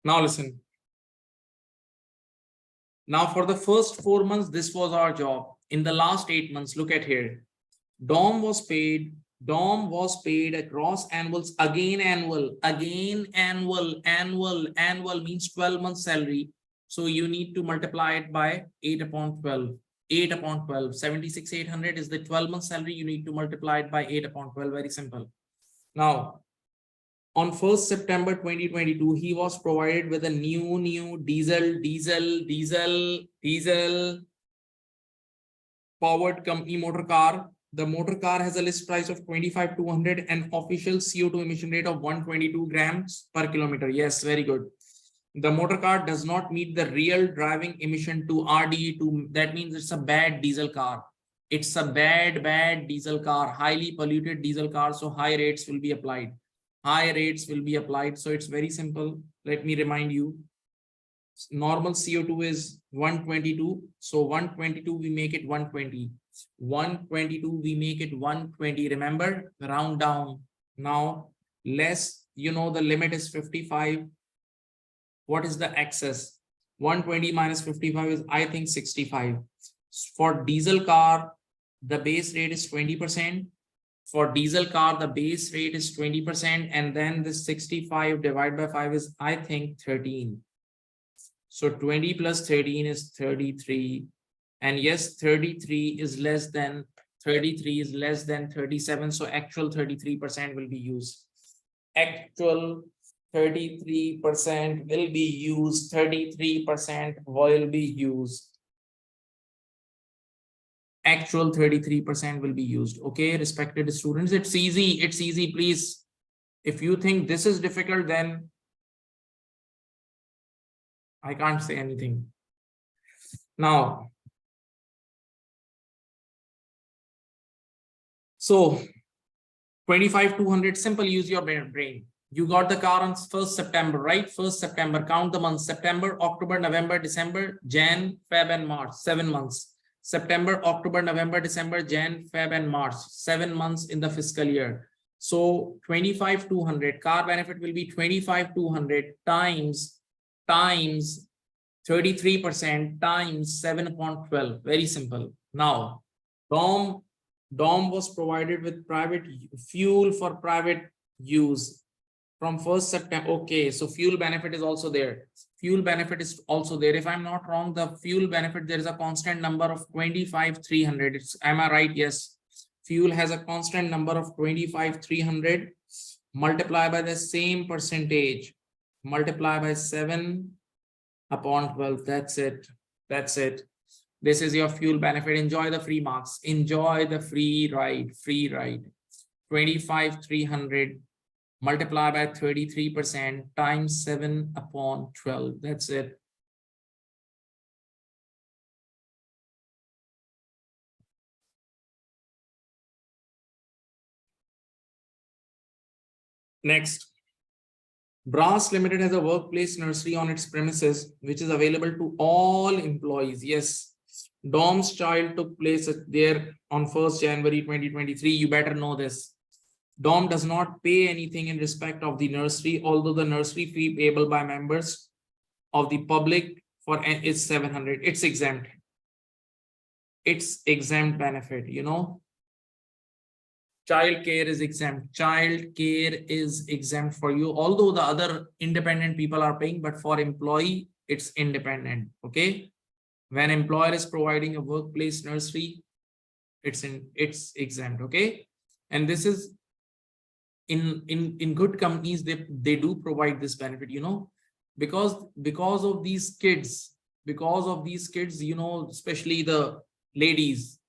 Now listen. Now for the first 4 months, this was our job. In the last 8 months, look at here. DOM was paid across annuals, again annual means 12 months salary. So you need to multiply it by 8 upon 12. 8 upon 12. 76,800 is the 12 month salary. You need to multiply it by 8 upon 12. Very simple. Now, on 1st September 2022, he was provided with a new diesel powered company motor car. The motor car has a list price of 25,200 and official CO2 emission rate of 122 grams per kilometer. Yes, very good. The motor car does not meet the real driving emission to RDE2. That means it's a bad diesel car. It's a bad diesel car, highly polluted diesel car. So high rates will be applied. High rates will be applied. So it's very simple. Let me remind you. Normal CO2 is 122. So 122, we make it 120. 122, we make it 120. Remember, round down. Now, less, you know, the limit is 55. What is the excess? 120 minus 55 is, I think, 65. For diesel car, the base rate is 20%. For diesel car, the base rate is 20%. And then the 65 divided by 5 is, I think, 13. So 20 plus 13 is 33. And yes, 33 is less than 37. So actual 33% will be used. Actual 33% will be used. 33% will be used. Actual 33% will be used. Okay, respected students, it's easy. It's easy. Please, if you think this is difficult, then I can't say anything. Now, so 25,200, simple, use your brain. You got the car on 1st September, right? 1st September, count the months: September, October, November, December, Jan, Feb, and March, 7 months. September, October, November, December, Jan, Feb, and March, 7 months in the fiscal year. So 25,200 car benefit will be 25,200 times 33% times 7 upon 12. Very simple. Now, DOM was provided with private fuel for private use from 1st September. Okay, so fuel benefit is also there. Fuel benefit is also there. If I'm not wrong, the fuel benefit, there is a constant number of 25,300. Am I right? Yes. Fuel has a constant number of 25,300. Multiply by the same percentage. Multiply by 7 upon 12. That's it. That's it. This is your fuel benefit. Enjoy the free marks. Enjoy the free ride. Free ride. 25,300 multiply by 33% times 7 upon 12. That's it. Next. Brass Limited has a workplace nursery on its premises, which is available to all employees. Yes. DOM's child took place there on 1st January 2023. You better know this. DOM does not pay anything in respect of the nursery, although the nursery fee payable by members of the public for is 700. It's exempt. It's exempt benefit, you know. Child care is exempt. Child care is exempt for you, although the other independent people are paying, but for employee, it's independent. Okay. When employer is providing a workplace nursery, it's exempt. Okay. And this is in good companies, they do provide this benefit, you know, because of these kids, you know, especially the ladies,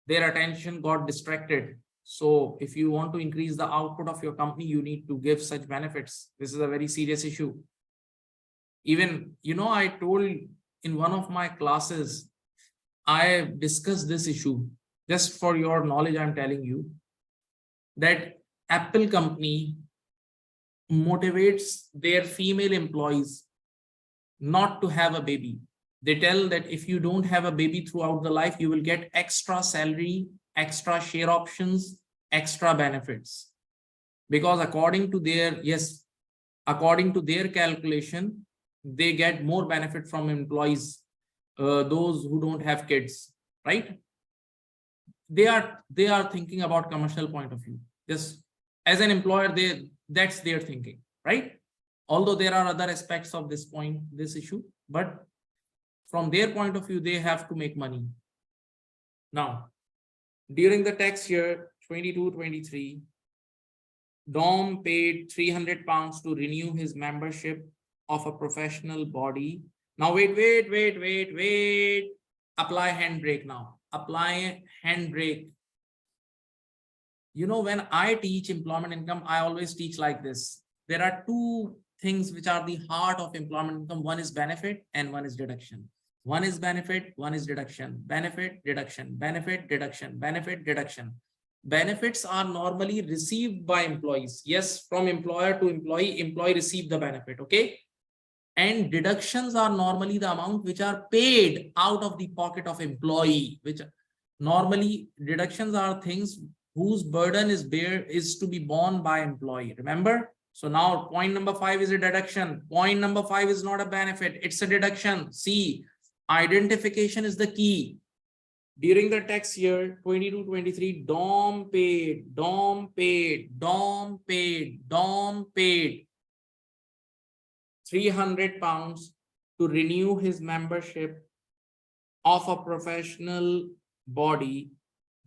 their attention got distracted. So if you want to increase the output of your company, you need to give such benefits. This is a very serious issue. Even, you know, I told in one of my classes, I discussed this issue. Just for your knowledge, I'm telling you that Apple company motivates their female employees not to have a baby. They tell that if you don't have a baby throughout the life, you will get extra salary, extra share options, extra benefits. Because according to their calculation, they get more benefit from employees, those who don't have kids, right? They are thinking about commercial point of view. Just as an employer, that's their thinking, right? Although there are other aspects of this issue, but from their point of view, they have to make money. Now, during the tax year 22-23, Dom paid £300 to renew his membership of a professional body. Now, wait. Apply handbrake now. Apply handbrake. You know, when I teach employment income, I always teach like this. There are two things which are the heart of employment income. One is benefit and one is deduction. One is benefit, one is deduction. Benefit, deduction, benefit, deduction, benefit, deduction. Benefits are normally received by employees. Yes, from employer to employee receive the benefit. Okay. And deductions are normally the amount which are paid out of the pocket of employee, which normally deductions are things whose burden is to be borne by employee. Remember? So now point number 5 is a deduction. Point number 5 is not a benefit. It's a deduction. See, identification is the key. During the tax year 22-23, Dom paid £300 to renew his membership of a professional body.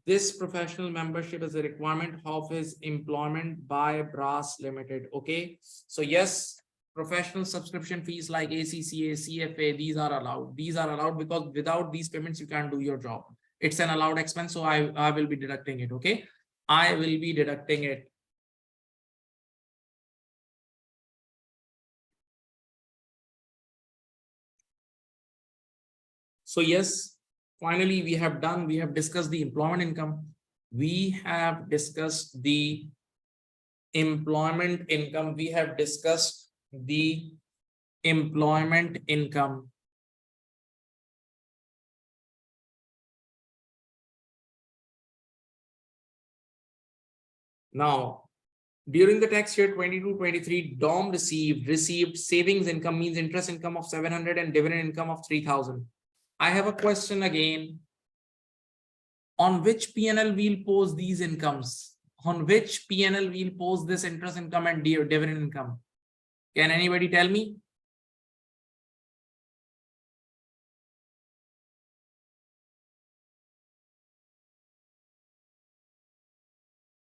This professional membership is a requirement of his employment by Brass Limited. Okay. So yes, professional subscription fees like ACCA, CFA, these are allowed. These are allowed because without these payments, you can't do your job. It's an allowed expense. So I will be deducting it. Okay. I will be deducting it. So yes, finally, we have discussed the employment income. We have discussed the employment income. We have discussed the employment income. Now, During the tax year 22-23, DOM received savings income, means interest income of 700 and dividend income of 3,000. I have a question again. On which P&L we'll pose these incomes? On which P&L we'll pose this interest income and dividend income? Can anybody tell me?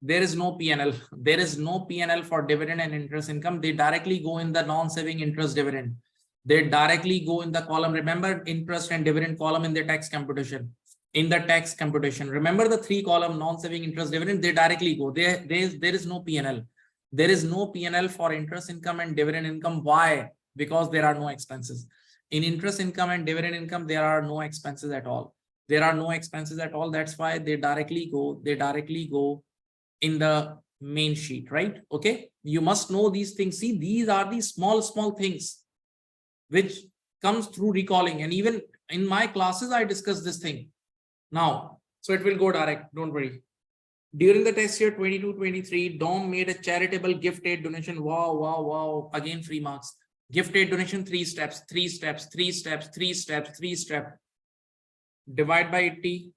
There is no P&L. There is no P&L for dividend and interest income. They directly go in the non-saving interest dividend. They directly go in the column. Remember interest and dividend column in the tax computation. In the tax computation, remember the 3 column non-saving interest dividend. They directly go there. There is no P&L. There is no P&L for interest income and dividend income. Why? Because there are no expenses. In interest income and dividend income, there are no expenses at all. There are no expenses at all. That's why they directly go in the main sheet, right? Okay, you must know these things. See, these are the small things which comes through recalling, and even in my classes I discuss this thing now, so it will go direct, don't worry. During the tax year 22-23, DOM made a charitable gift aid donation. Wow, again 3 marks. Gift aid donation, 3 steps. Divide by 80,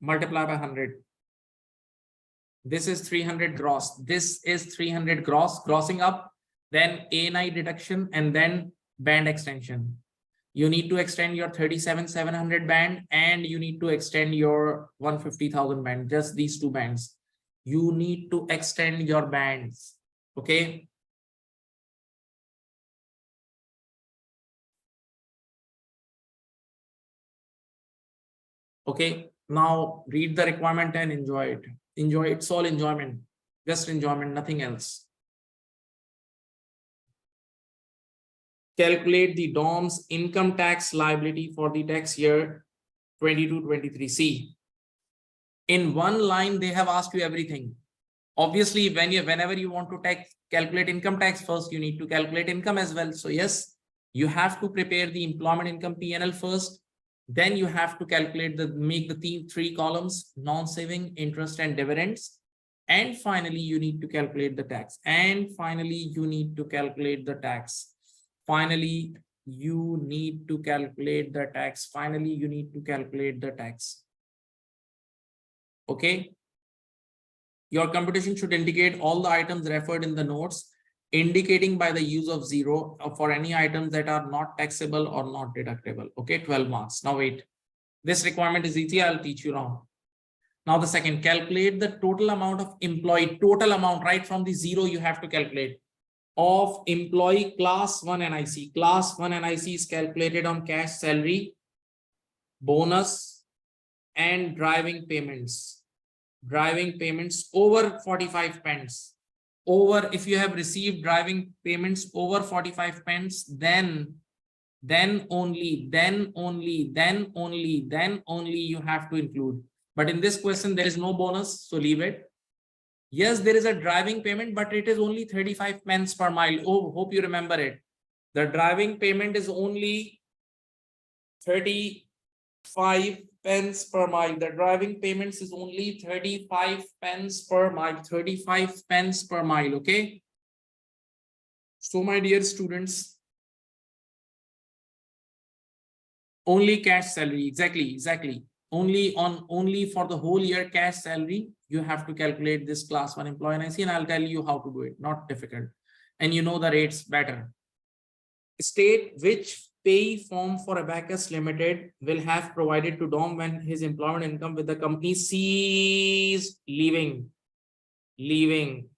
multiply by 100. This is 300 gross. This is 300 gross, grossing up, then A&I deduction, and then band extension. You need to extend your 37,700 band, and you need to extend your 150,000 band. Just these 2 bands. You need to extend your bands. Okay. Okay. Now read the requirement and enjoy it. Enjoy, it's all enjoyment, just enjoyment, nothing else. Calculate the DOM's income tax liability for the tax year 22-23. See, in one line they have asked you everything. Obviously, whenever you want to calculate income tax, first you need to calculate income as well. So yes, you have to prepare the employment income P&L first. Then you have to calculate make the 3 columns, non-saving, interest and dividends. And finally, you need to calculate the tax. Finally, you need to calculate the tax. Okay. Your computation should indicate all the items referred in the notes, indicating by the use of 0 for any items that are not taxable or not deductible. Okay, 12 marks. Now wait, this requirement is easy. I'll teach you now. Now the second, calculate the total amount of employee, total amount, right from the 0 you have to calculate, of employee class 1 NIC. Class 1 NIC is calculated on cash salary, bonus, and driving payments. Driving payments over 45 pence. Over, if you have received driving payments over 45 pence, then only you have to include. But in this question, there is no bonus, so leave it. Yes, there is a driving payment, but it is only 35 pence per mile. Oh, hope you remember it. The driving payment is only 35 pence per mile. The driving payments is only 35 pence per mile. 35 pence per mile. Okay. So my dear students, only cash salary. Exactly. Only for the whole year cash salary, you have to calculate this class 1 employee NIC, and I'll tell you how to do it. Not difficult. And you know the rates better. State which pay form for Abacus Limited will have provided to Dom when his employment income with the company ceased leaving. You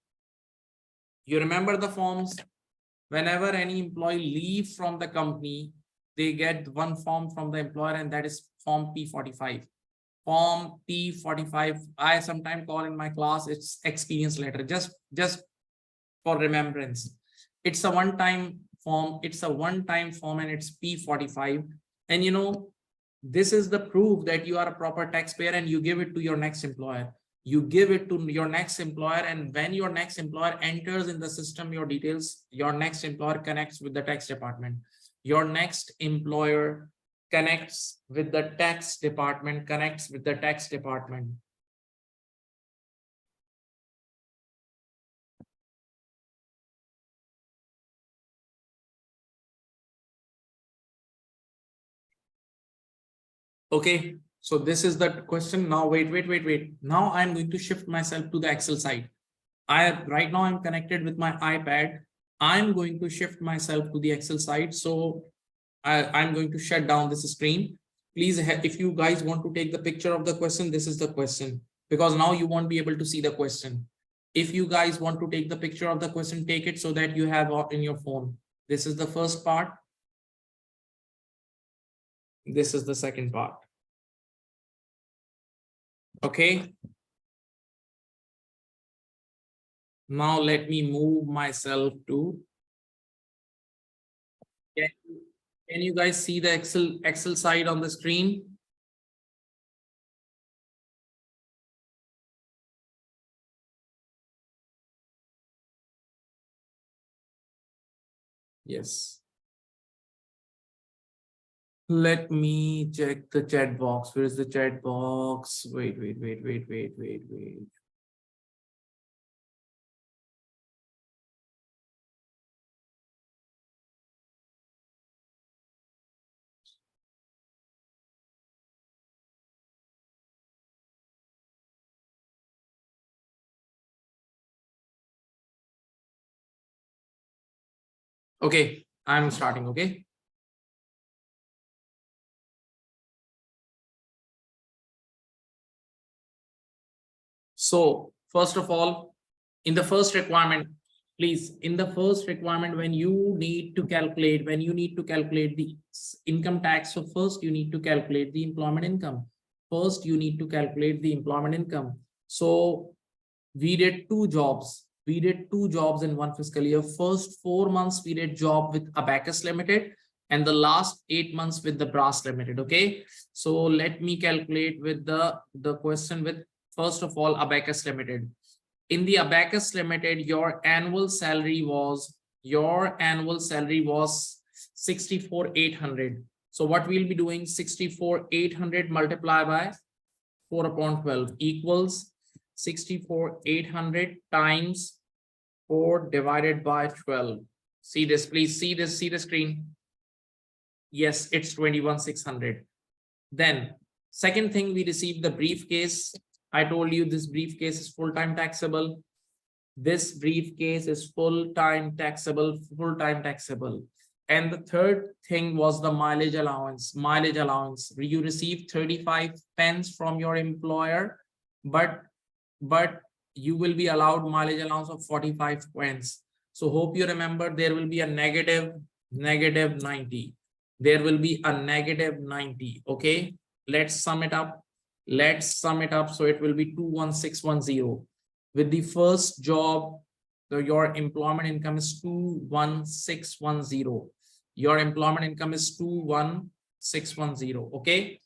remember the forms? Whenever any employee leaves from the company, they get one form from the employer, and that is form P45. Form P45, I sometimes call in my class, it's experience letter, just for remembrance. It's a one-time form, and it's P45. And you know, this is the proof that you are a proper taxpayer, and you give it to your next employer. And when your next employer enters in the system your details, your next employer connects with the tax department. Your next employer connects with the tax department, Okay, so this is the question. Now wait. Now I'm going to shift myself to the Excel side. Right now I'm connected with my iPad. I'm going to shift myself to the Excel side. So I'm going to shut down this screen. Please, if you guys want to take the picture of the question, this is the question, because now you won't be able to see the question. If you guys want to take the picture of the question, take it so that you have in your phone. This is the first part. This is the second part. Okay. Now let me move myself to. Can you guys see the Excel side on the screen? Yes. Let me check the chat box. Where is the chat box? Wait. Okay, I'm starting. Okay. So first of all, in the first requirement, please, in the first requirement, when you need to calculate the income tax, so first you need to calculate the employment income. First, you need to calculate the employment income. So we did two jobs. We did two jobs in one fiscal year. First 4 months we did job with Abacus Limited, and the last 8 months with the Brass Limited. Okay, so let me calculate with the question with, first of all, Abacus Limited. In the Abacus Limited, your annual salary was 64,800. So what we'll be doing, 64,800 multiplied by 4/12 equals 64,800 times 4 divided by 12. See this, please. See the screen. Yes, it's 21,600. Then second thing, we received the briefcase. I told you this briefcase is full-time taxable. This briefcase is full-time taxable. And the third thing was the mileage allowance. You receive 35 pence from your employer, but you will be allowed mileage allowance of 45 pence. So hope you remember, there will be a negative 90. There will be a negative 90. Okay, let's sum it up. So it will be 21610. With the first job, so your employment income is 21610. Your employment income is 21610. Okay,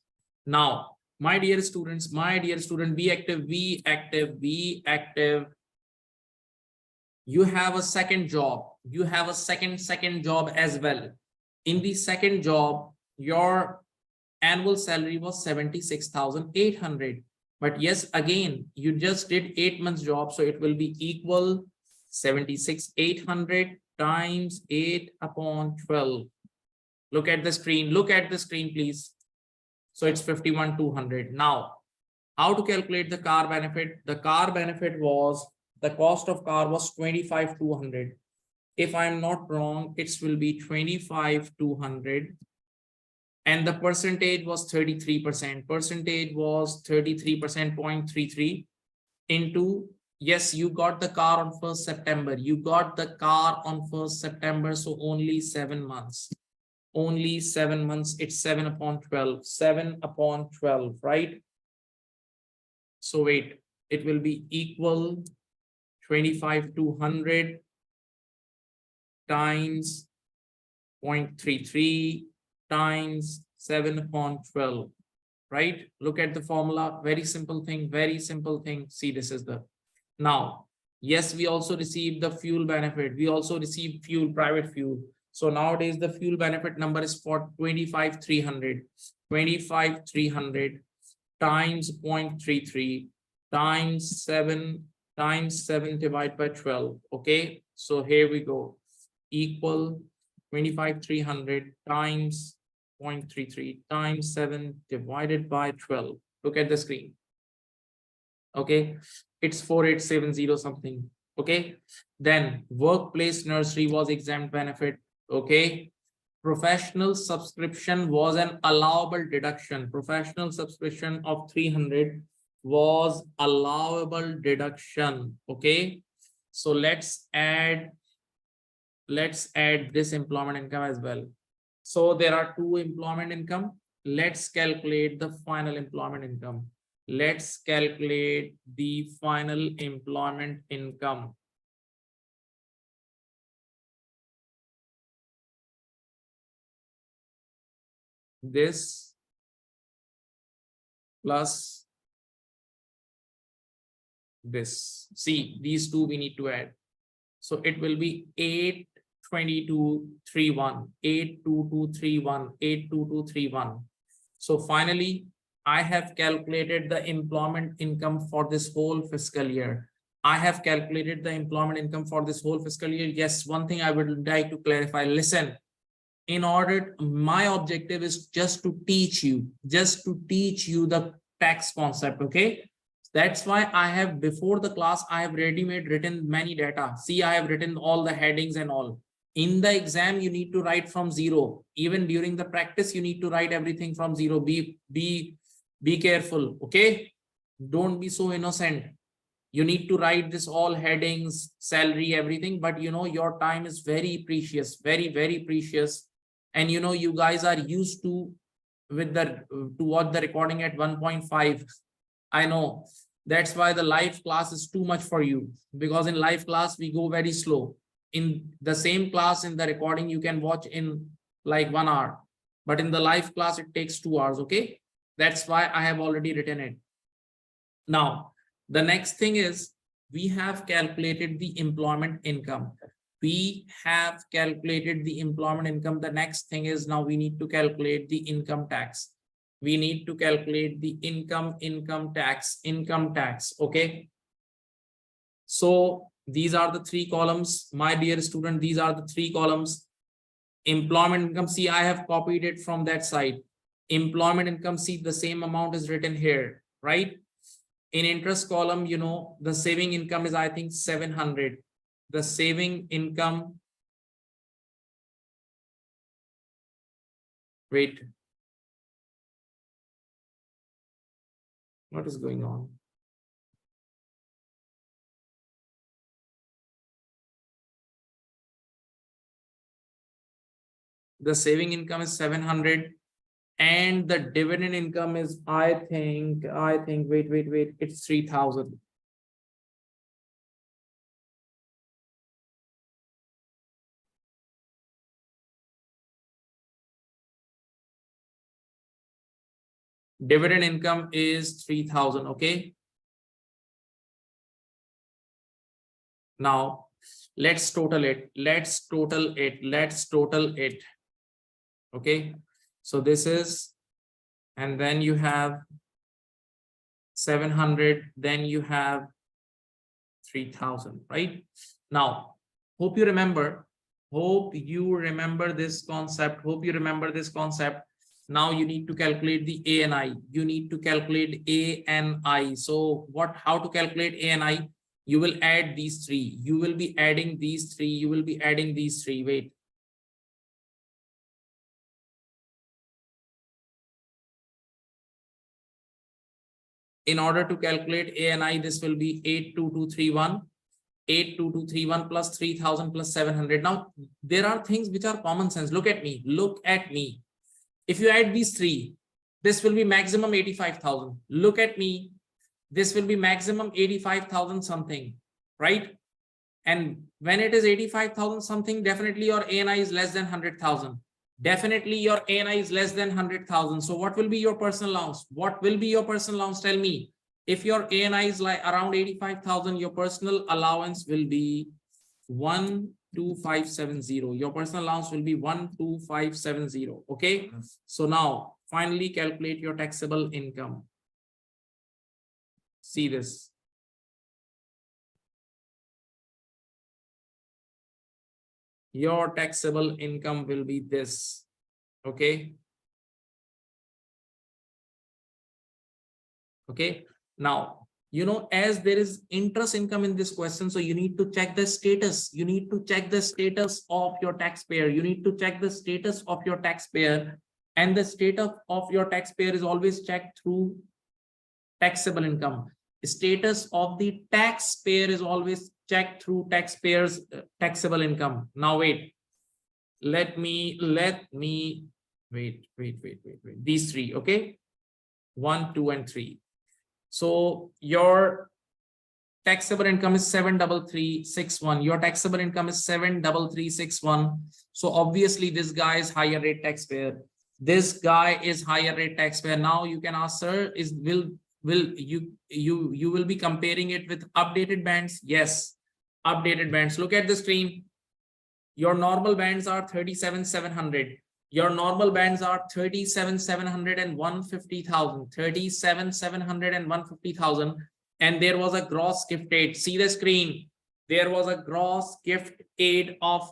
now my dear students, be active. You have a second job. You have a second job as well. In the second job, your annual salary was 76,800. But yes, again, you just did 8 months job, so it will be equal 76,800 times 8/12. Look at the screen, please. So it's 51,200. Now, how to calculate the car benefit? The car benefit was, the cost of car was 25,200. If I'm not wrong, it will be 25,200. And the percentage was 33%. Percentage was 33%, 0.33 into, yes, you got the car on 1st September. So only 7 months. It's 7/12. 7/12, right? So wait, it will be equal 25,200 times 0.33 times 7/12, right? Look at the formula. Very simple thing. See, this is the. Now, yes, we also received the fuel benefit. We also received private fuel. So nowadays the fuel benefit number is for 25,300. 25,300 times 0.33 times 7 divided by 12. Okay, so here we go. Equal 25,300 times 0.33 times 7 divided by 12. Look at the screen. Okay, it's 4870 something. Okay, then workplace nursery was exempt benefit. Okay, professional subscription was an allowable deduction. Professional subscription of 300 was allowable deduction. Okay, so let's add this employment income as well. So there are two employment income. Let's calculate the final employment income. Let's calculate the final employment income. This plus this. See, these two we need to add. So it will be 82231, 82231, 82231. So finally, I have calculated the employment income for this whole fiscal year. I have calculated the employment income for this whole fiscal year. Yes, one thing I would like to clarify. Listen, in order, my objective is just to teach you the tax concept. Okay, that's why I have, before the class, I have written many data. See, I have written all the headings and all. In the exam, you need to write from zero. Even during the practice, you need to write everything from zero. Be careful. Okay, don't be so innocent. You need to write this all headings, salary, everything. But you know, your time is very precious, very, very precious. And you know, you guys are used to watch the recording at 1.5. I know that's why the live class is too much for you, because in live class we go very slow. In the same class, in the recording, you can watch in like 1 hour, but in the live class it takes 2 hours. Okay, that's why I have already written it. Now the next thing is, we have calculated the employment income. We have calculated the employment income. The next thing is, now we need to calculate the income tax. We need to calculate the income tax. Okay, so these are the three columns, my dear student. These are the three columns. Employment income, see, I have copied it from that side. Employment income, see, the same amount is written here, right? In interest column, you know, the saving income is, I think, 700. The saving income, wait, what is going on? The saving income is 700, and the dividend income is, I think, wait, it's 3000. Dividend income is 3000. Okay, now let's total it. Okay, so this is, and then you have 700, then you have 3000, right? Now, hope you remember this concept. Now you need to calculate the ANI. You need to calculate ANI. So how to calculate ANI? You will add these three. You will be adding these three. Wait. In order to calculate ANI, this will be 82231. 82231 plus 3000 plus 700. Now, there are things which are common sense. Look at me. If you add these three, this will be maximum 85,000. Look at me. This will be maximum 85,000 something, right? And when it is 85,000 something, definitely your ANI is less than 100,000. Definitely your ANI is less than 100,000. So what will be your personal allowance? Tell me. If your ANI is like around 85,000, your personal allowance will be 12570. Your personal allowance will be 12570. Okay. So now finally calculate your taxable income. See this. Your taxable income will be this. Okay. Okay. Now, you know, as there is interest income in this question, so you need to check the status. You need to check the status of your taxpayer. You need to check the status of your taxpayer, and the status of your taxpayer is always checked through taxable income. Status of the taxpayer is always checked through taxpayer's taxable income. Now wait, let me wait. These three, okay? 1, 2, and 3. So your taxable income is 73361. Your taxable income is 73361. So obviously this guy is higher rate taxpayer. This guy is higher rate taxpayer. Now you can ask, sir, will you will be comparing it with updated bands? Yes, updated bands. Look at the screen. Your normal bands are 37,700. Your normal bands are 37,700 and 150,000. 37,700 and 150,000. And there was a gross gift aid. See the screen. There was a gross gift aid of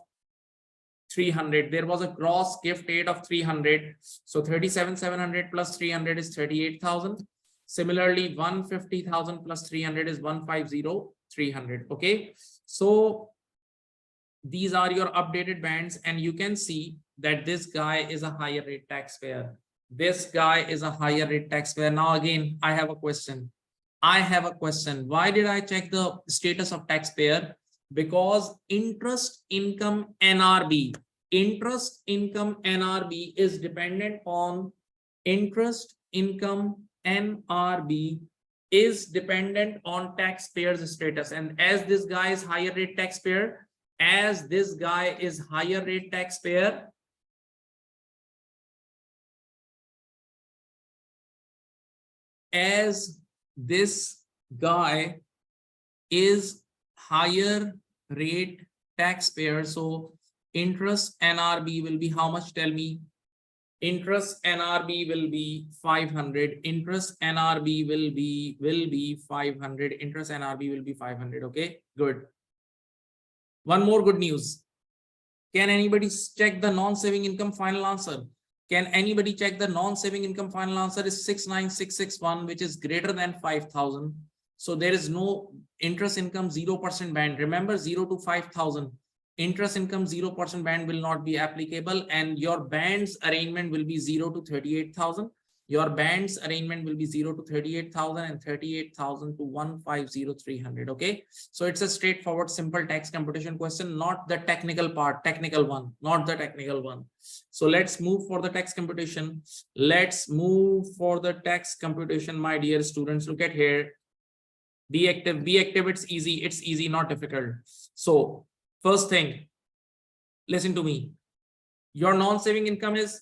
300. There was a gross gift aid of 300. So 37,700 plus 300 is 38,000. Similarly, 150,000 plus 300 is 150,300. Okay. So these are your updated bands, and you can see that this guy is a higher rate taxpayer. This guy is a higher rate taxpayer. Now again, I have a question. Why did I check the status of taxpayer? Because interest income NRB is dependent on taxpayer's status. And as this guy is higher rate taxpayer, as this guy is higher rate taxpayer, as this guy is higher rate taxpayer, so interest NRB will be how much? Tell me. Interest NRB will be 500. Interest NRB will be 500. Interest NRB will be 500. Okay, good. One more good news. Can anybody check the non-saving income final answer? Can anybody check the non-saving income final answer is 69661, which is greater than 5,000. So there is no interest income 0% band. Remember, 0 to 5,000. Interest income 0% band will not be applicable, and your bands arrangement will be 0 to 38,000. Your bands arrangement will be 0 to 38,000 and 38,000 to 150,300. Okay, so it's a straightforward simple tax computation question, not the technical part, not the technical one. So let's move for the tax computation. My dear students. Look at here. Be active. It's easy, not difficult. So first thing, listen to me. Your non-saving income is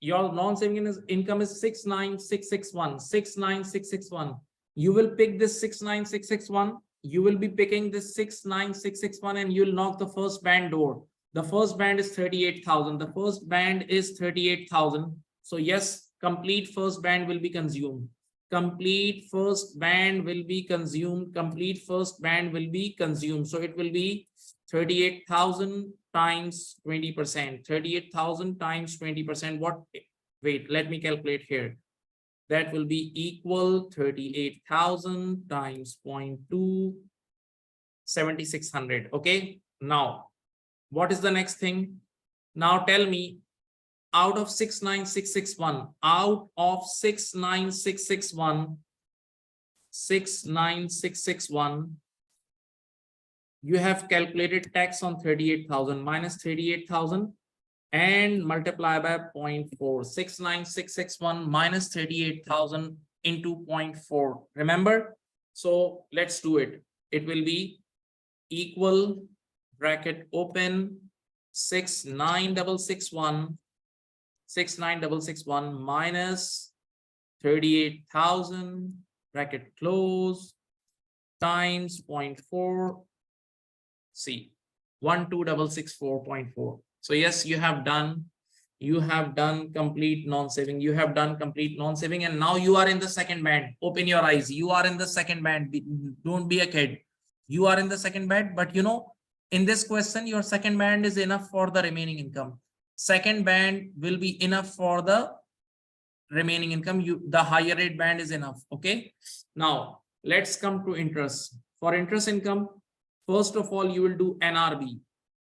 69661. 69661. You will pick this 69661. You will be picking this 69661, and you'll knock the first band door. The first band is 38,000. The first band is 38,000. So yes, complete first band will be consumed. Complete first band will be consumed. So it will be 38,000 times 20%. 38,000 times 20%. What? Wait, let me calculate here. That will be equal 38,000 times 0.2, 7,600. Okay. Now, what is the next thing? Now tell me, out of 69661, you have calculated tax on 38,000 minus 38,000 and multiply by 0.4. 69661 minus 38,000 into 0.4. Remember? So let's do it. It will be equal, bracket open, 69661 minus 38,000, bracket close, times 0.4. See, 12,664.4. So yes, you have done complete non-saving. And now you are in the second band. Open your eyes. You are in the second band. Don't be a kid. You are in the second band, but you know, in this question, your second band is enough for the remaining income. Second band will be enough for the remaining income, the higher rate band is enough. Okay, now let's come to interest. For interest income, first of all, you will do NRB.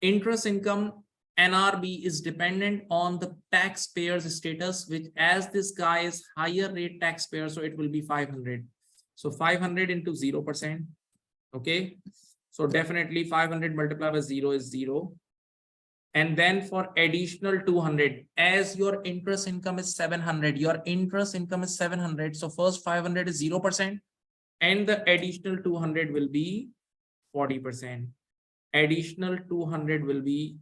Interest income NRB is dependent on the taxpayer's status, which as this guy is higher rate taxpayer, so it will be 500. So 500 into 0%. Okay, so definitely 500 multiplied by 0 is 0. And then for additional 200, as your interest income is 700, your interest income is 700. So first 500 is 0%, and the additional 200 will be 40%. Additional 200 will be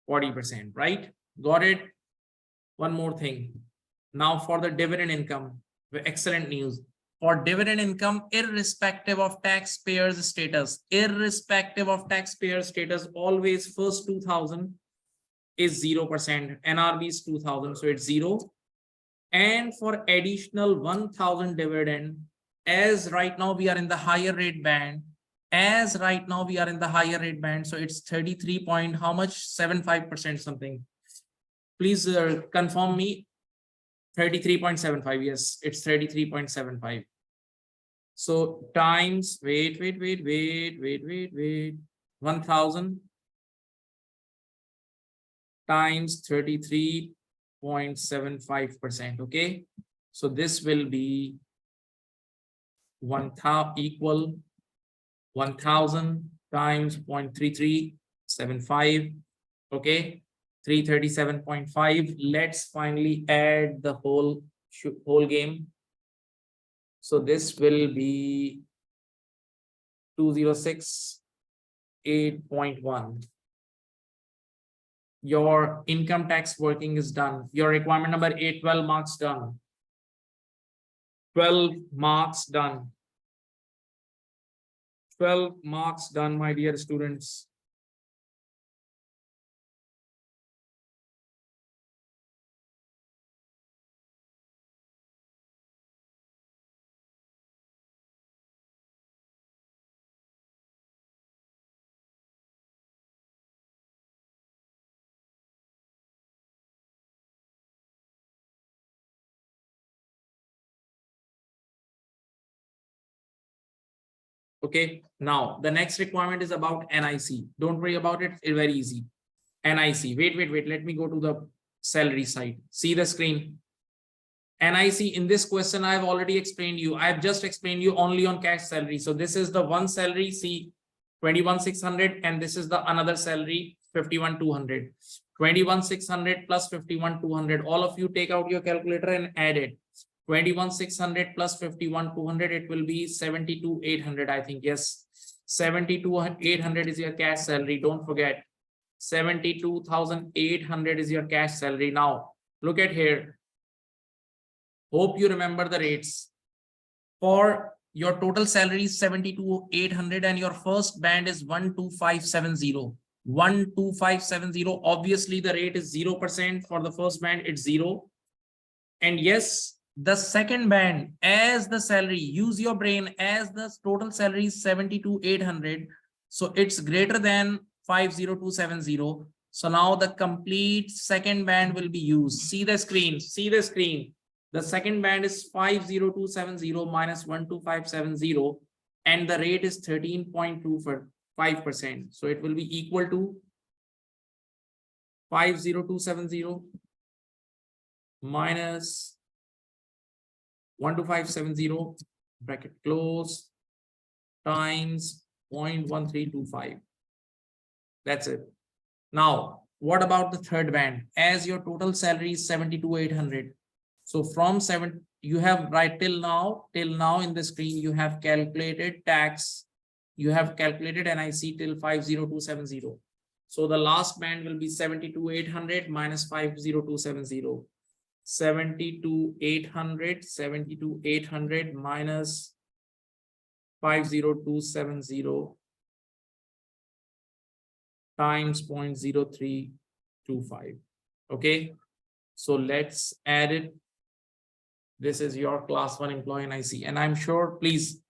40%, right? Got it? One more thing. Now for the dividend income, excellent news. For dividend income, irrespective of taxpayer's status, always first 2000 is 0%. NRB is 2000, so it's 0. And for additional 1000 dividend, as right now we are in the higher rate band, so it's 33 point, how much? 75% something. Please confirm me. 33.75. Yes, it's 33.75. So times, wait, 1000 times 33.75%. Okay, so this will be 1000 equal 1000 times 0.3375. Okay, 337.5. Let's finally add the whole game. So this will be 2068.1. Your income tax working is done. Your requirement number 8, 12 marks done. 12 marks done. 12 marks done, my dear students. Okay, now the next requirement is about NIC. Don't worry about it, it's very easy. NIC, wait, let me go to the salary side. See the screen. NIC, in this question, I've already explained you. I've just explained you only on cash salary. So this is the one salary, see 21,600, and this is the another salary 51,200. 21,600 plus 51,200. All of you take out your calculator and add it. 21,600 plus 51,200, it will be 72,800, I think. Yes, 72,800 is your cash salary. Don't forget, 72,800 is your cash salary. Now look at here. Hope you remember the rates. For your total salary is 72,800 and your first band is 12570. 12570. Obviously the rate is 0%. For the first band it's 0. And yes, the second band, as the salary, use your brain, as the total salary is 72,800, so it's greater than 50270. So now the complete second band will be used. See the screen. The second band is 50270 minus 12570, and the rate is 13.25%. So it will be equal to 50270 minus 12570, bracket close, times 0.1325. That's it. Now, what about the third band? As your total salary is 72,800. So from 7, you have right till now in the screen, you have calculated tax, you have calculated NIC till 50270. So the last band will be 72,800 minus 50270. 72,800 minus 50270 times 0.0325. Okay, so let's add it. This is your class 1 employee NIC, and I'm sure, please,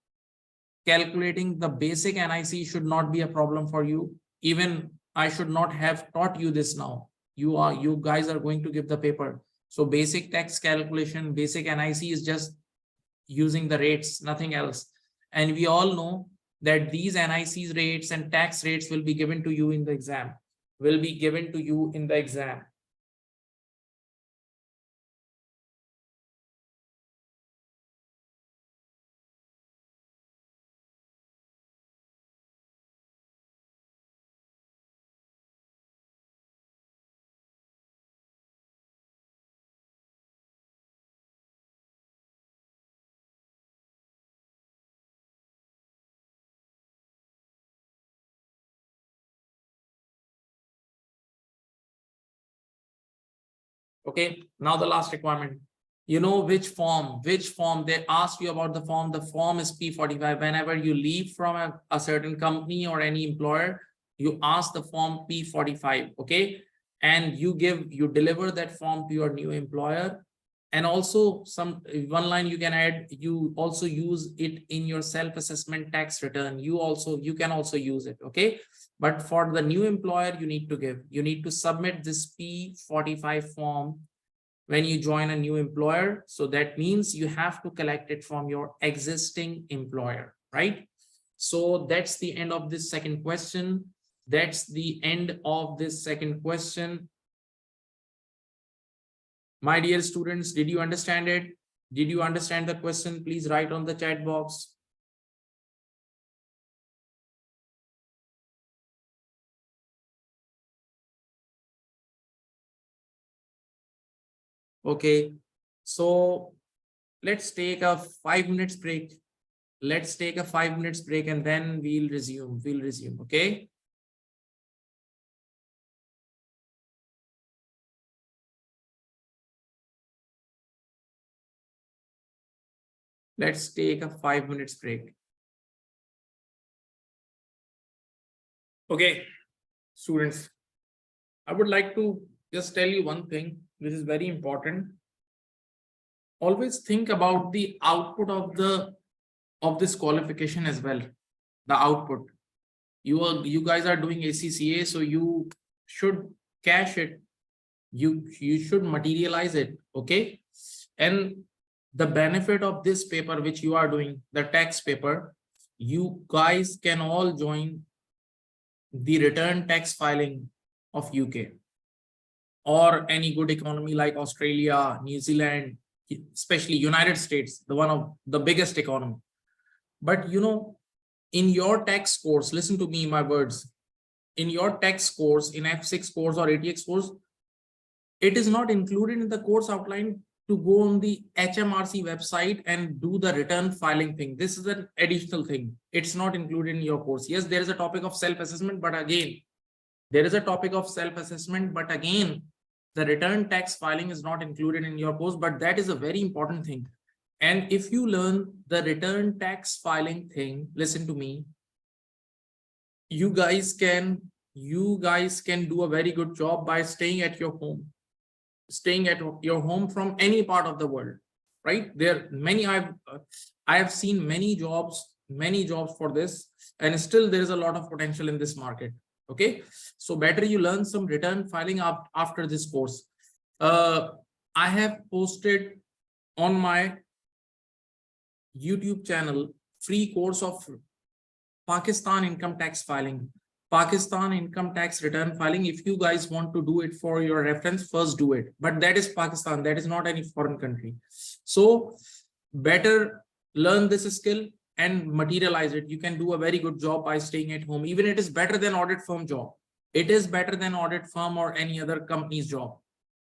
calculating the basic NIC should not be a problem for you. Even I should not have taught you this now. You guys are going to give the paper. So basic tax calculation, basic NIC is just using the rates, nothing else. And we all know that these NICs rates and tax rates will be given to you in the exam, Okay, now the last requirement. You know which form they ask you about. The form is P45. Whenever you leave from a certain company or any employer, you ask the form P45. Okay, and you deliver that form to your new employer. And also one line you can add, you also use it in your self-assessment tax return. You can also use it. Okay, but for the new employer, you need to submit this P45 form when you join a new employer. So that means you have to collect it from your existing employer, right? So that's the end of this second question. My dear students, did you understand it? Did you understand the question? Please write on the chat box. Okay, so let's take a 5 minutes break. And then we'll resume. Okay. Let's take a 5 minutes break. Okay, students, I would like to just tell you one thing, which is very important. Always think about the output of this qualification as well. The output. You guys are doing ACCA, so you should cash it. You should materialize it. Okay, and the benefit of this paper which you are doing, the tax paper, you guys can all join the return tax filing of UK or any good economy like Australia, New Zealand, especially United States, the one of the biggest economy. But you know, in your tax course, listen to me, my words, in your tax course, in F6 course or ATX course, it is not included in the course outline to go on the HMRC website and do the return filing thing. This is an additional thing. It's not included in your course. Yes, there is a topic of self-assessment, but again, the return tax filing is not included in your course, but that is a very important thing. And if you learn the return tax filing thing, listen to me, you guys can do a very good job by staying at your home from any part of the world, right? I have seen many jobs for this, and still there is a lot of potential in this market. Okay, so better you learn some return filing up after this course. I have posted on my YouTube channel free course of Pakistan income tax filing, Pakistan income tax return filing. If you guys want to do it for your reference, first do it. But that is Pakistan, that is not any foreign country. So better learn this skill and materialize it. You can do a very good job by staying at home. Even it is better than audit firm job. It is better than audit firm or any other company's job,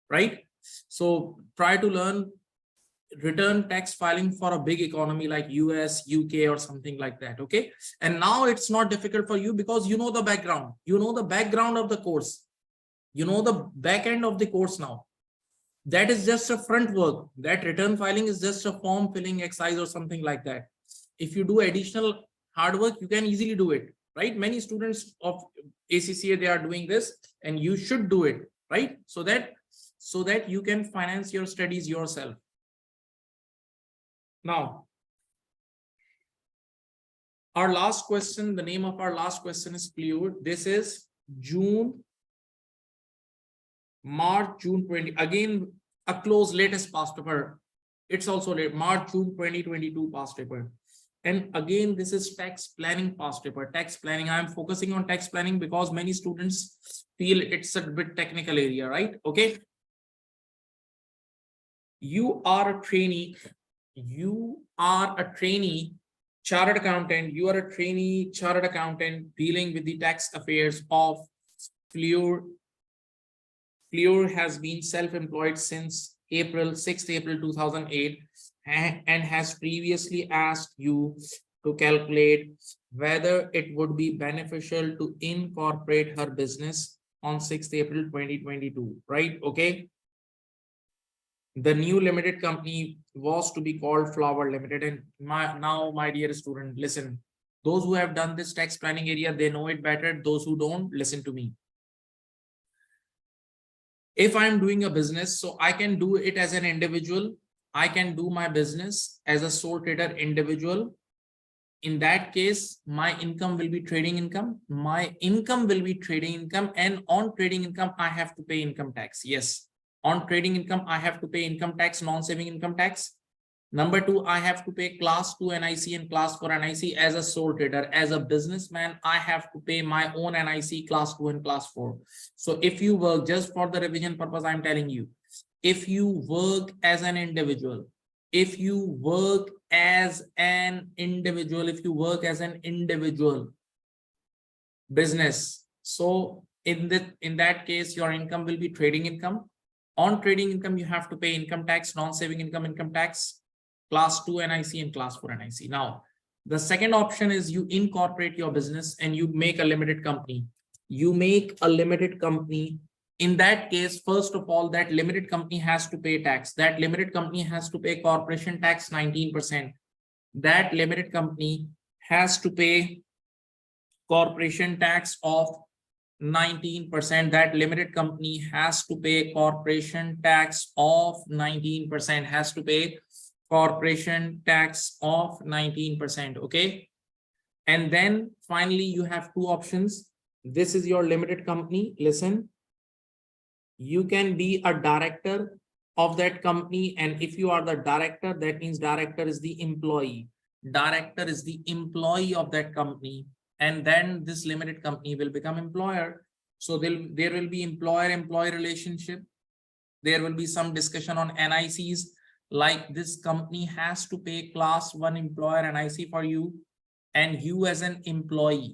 right? So try to learn return tax filing for a big economy like US, UK or something like that. Okay, and now it's not difficult for you because you know the background, of the course, you know the back end of the course. Now that is just a front work. That return filing is just a form filling exercise or something like that. If you do additional hard work, you can easily do it, right? Many students of ACCA, they are doing this, and you should do it, right? So that you can finance your studies yourself. Now, our last question, the name of our last question is fluid. This is March, June 20, again, a close latest past paper. It's also late, March, June 2022 past paper. And again, this is tax planning past paper. Tax planning, I'm focusing on tax planning because many students feel it's a bit technical area, right? Okay. You are a trainee, chartered accountant, you are a trainee chartered accountant dealing with the tax affairs of Fleur. Fleur has been self-employed since April 2008 and has previously asked you to calculate whether it would be beneficial to incorporate her business on 6th April 2022, right? Okay. The new limited company was to be called Flower Limited. And now, my dear student, listen, those who have done this tax planning area, they know it better. Those who don't, listen to me. If I'm doing a business, so I can do it as an individual. I can do my business as a sole trader individual. In that case, my income will be trading income. My income will be trading income. And on trading income, I have to pay income tax. Yes. On trading income, I have to pay income tax, non-saving income tax. Number two, I have to pay class 2 NIC and class 4 NIC as a sole trader. As a businessman, I have to pay my own NIC class 2 and class 4. So if you work, just for the revision purpose, I'm telling you, if you work as an individual, if you work as an individual business, so in that case, your income will be trading income. On trading income, you have to pay income tax, non-saving income tax, class 2 NIC and class 4 NIC. Now, the second option is you incorporate your business and you make a limited company. You make a limited company. In that case, first of all, that limited company has to pay tax. That limited company has to pay corporation tax 19%. That limited company has to pay corporation tax of 19%. That limited company has to pay corporation tax of 19%, has to pay corporation tax of 19%. Okay. And then finally, you have two options. This is your limited company. Listen, you can be a director of that company. And if you are the director, that means director is the employee. Director is the employee of that company. And then this limited company will become employer. So there will be employer-employee relationship. There will be some discussion on NICs, like this company has to pay class 1 employer NIC for you. And you as an employee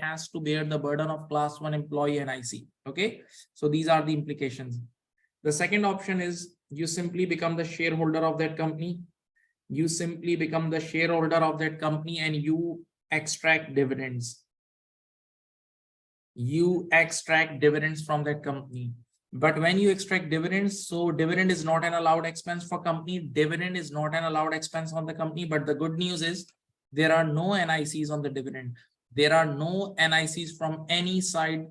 has to bear the burden of class 1 employee NIC. Okay. So these are the implications. The second option is you simply become the shareholder of that company. You simply become the shareholder of that company and you extract dividends. You extract dividends from that company. But when you extract dividends, so dividend is not an allowed expense for company. Dividend is not an allowed expense on the company. But the good news is there are no NICs on the dividend. There are no NICs from any side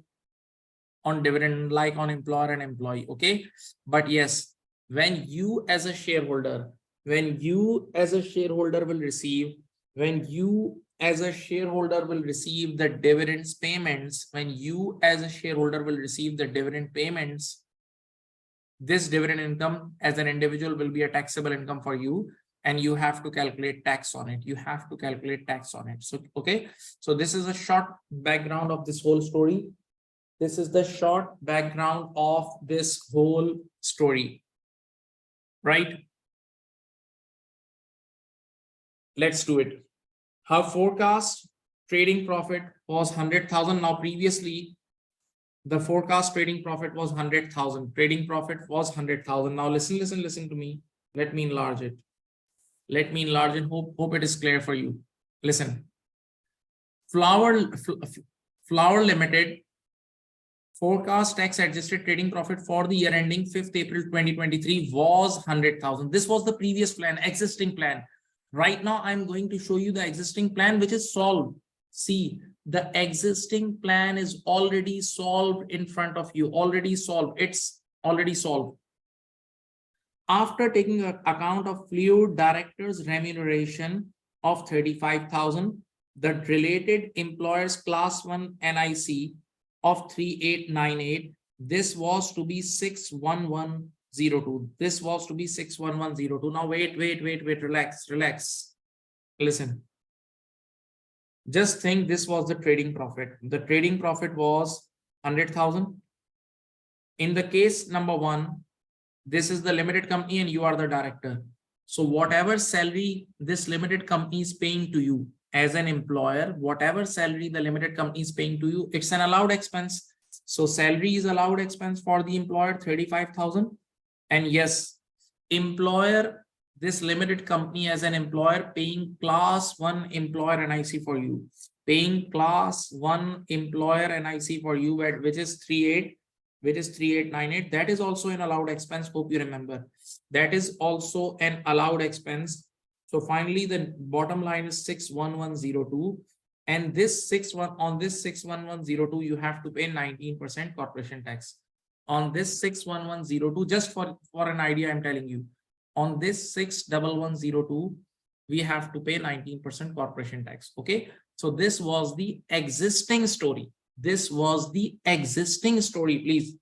on dividend, like on employer and employee. Okay. But yes, when you as a shareholder will receive, the dividends payments, this dividend income as an individual will be a taxable income for you, and you have to calculate tax on it. So, okay. So this is a short background of this whole story. Right? Let's do it. Her forecast trading profit was 100,000. Now, previously, the forecast trading profit was 100,000. Trading profit was 100,000. Now, listen to me. Let me enlarge it. Hope it is clear for you. Listen. Flower Limited forecast tax adjusted trading profit for the year ending 5th April 2023 was 100,000. This was the previous plan, existing plan. Right now, I'm going to show you the existing plan, which is solved. See, the existing plan is already solved in front of you. It's already solved. After taking account of Fleur director's remuneration of 35,000, the related employer's class 1 NIC of 3898, this was to be 61102. This was to be 61102. Now wait, relax. Listen. Just think this was the trading profit. The trading profit was 100,000. In the case number 1, this is the limited company and you are the director. So whatever salary this limited company is paying to you as an employer, whatever salary the limited company is paying to you, it's an allowed expense. So salary is allowed expense for the employer, 35,000. And yes, employer, this limited company as an employer paying class 1 employer NIC for you, paying class 1 employer NIC for you, which is 3898. That is also an allowed expense. Hope you remember. That is also an allowed expense. So finally, the bottom line is 61102. And this 61102, you have to pay 19% corporation tax. On this 61102, just for an idea, I'm telling you, on this 61102, we have to pay 19% corporation tax. Okay. So this was the existing story. This was the existing story, please.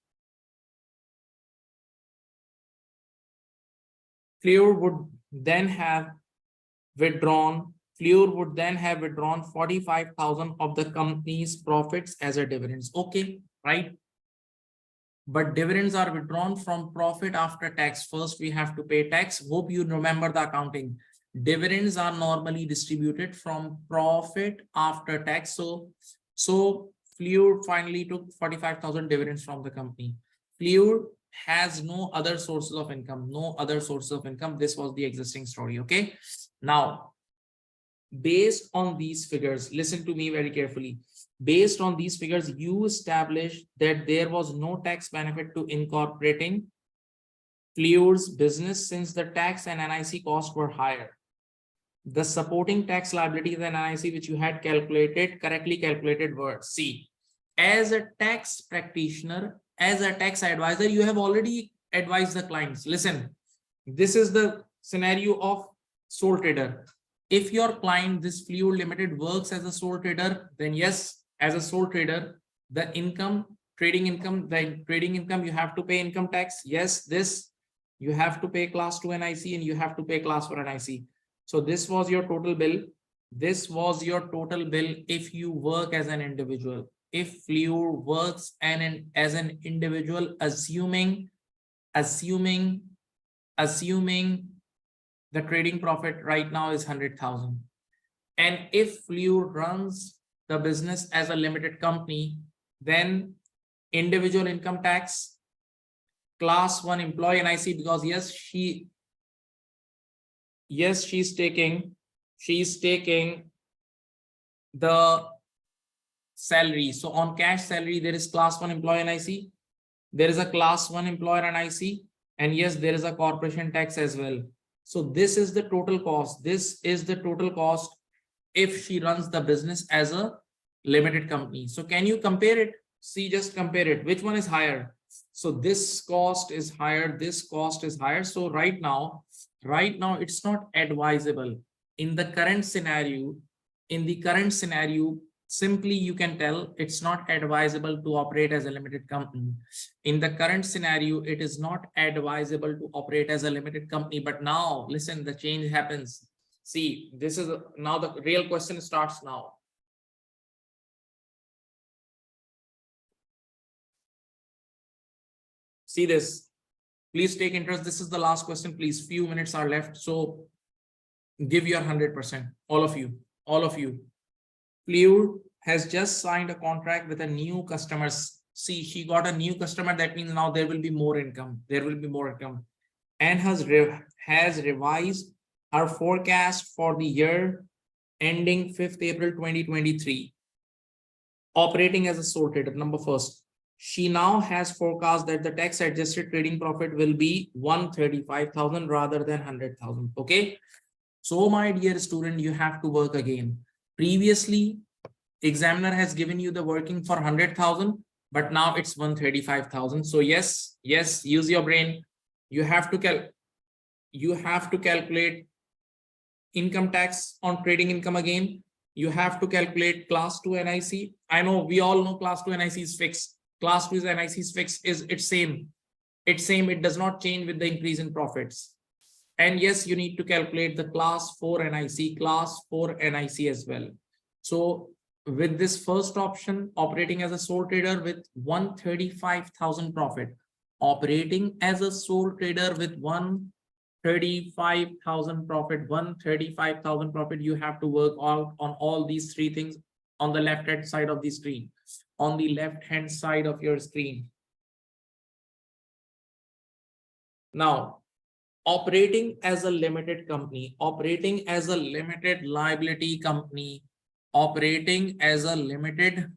Fleur would then have withdrawn 45,000 of the company's profits as a dividends. Okay, right? But dividends are withdrawn from profit after tax. First, we have to pay tax. Hope you remember the accounting. Dividends are normally distributed from profit after tax. So Fleur finally took 45,000 dividends from the company. Fleur has no other sources of income, This was the existing story. Okay. Now, based on these figures, listen to me very carefully. Based on these figures, you established that there was no tax benefit to incorporating Fleur's business since the tax and NIC costs were higher. The supporting tax liabilities and NIC which you had correctly calculated were, see, as a tax practitioner, as a tax advisor, you have already advised the clients. Listen, this is the scenario of sole trader. If your client, this Fleur Limited, works as a sole trader, then yes, as a sole trader, the trading income, you have to pay income tax. Yes, this you have to pay class 2 NIC and you have to pay class 4 NIC. So this was your total bill. This was your total bill if you work as an individual. If Fleur works as an individual, assuming the trading profit right now is 100,000. And if Fleur runs the business as a limited company, then individual income tax, class 1 employee NIC, because she's taking the salary. So on cash salary, there is class 1 employee NIC, there is a class 1 employer NIC, and yes, there is a corporation tax as well. So this is the total cost. This is the total cost if she runs the business as a limited company. So can you compare it? See, just compare it. Which one is higher? So this cost is higher, this cost is higher. So right now, it's not advisable in the current scenario. Simply you can tell it's not advisable to operate as a limited company. In the current scenario, it is not advisable to operate as a limited company. But now, listen, the change happens. See, this is now the real question starts now. See this. Please take interest. This is the last question, please. Few minutes are left. So give your 100%. All of you. Fleur has just signed a contract with a new customer. See, she got a new customer. That means now there will be more income. And has revised her forecast for the year ending 5th April 2023. Operating as a sole trader, number first. She now has forecast that the tax adjusted trading profit will be 135,000 rather than 100,000. Okay. So my dear student, you have to work again. Previously, examiner has given you the working for 100,000, but now it's 135,000. So yes, use your brain. You have to calculate income tax on trading income again. you have to calculate class 2 NIC. I know we all know class 2 NIC is fixed. Class 2 NIC is fixed, it's same. It's same, it does not change with the increase in profits. And yes, you need to calculate the class 4 NIC, class 4 NIC as well. So with this first option, operating as a sole trader with 135,000 profit, operating as a sole trader with 135,000 profit, 135,000 profit, you have to work out on all these three things on the left hand side of the screen, on the left hand side of your screen. Now, operating as a limited company, operating as a limited liability company, operating as a limited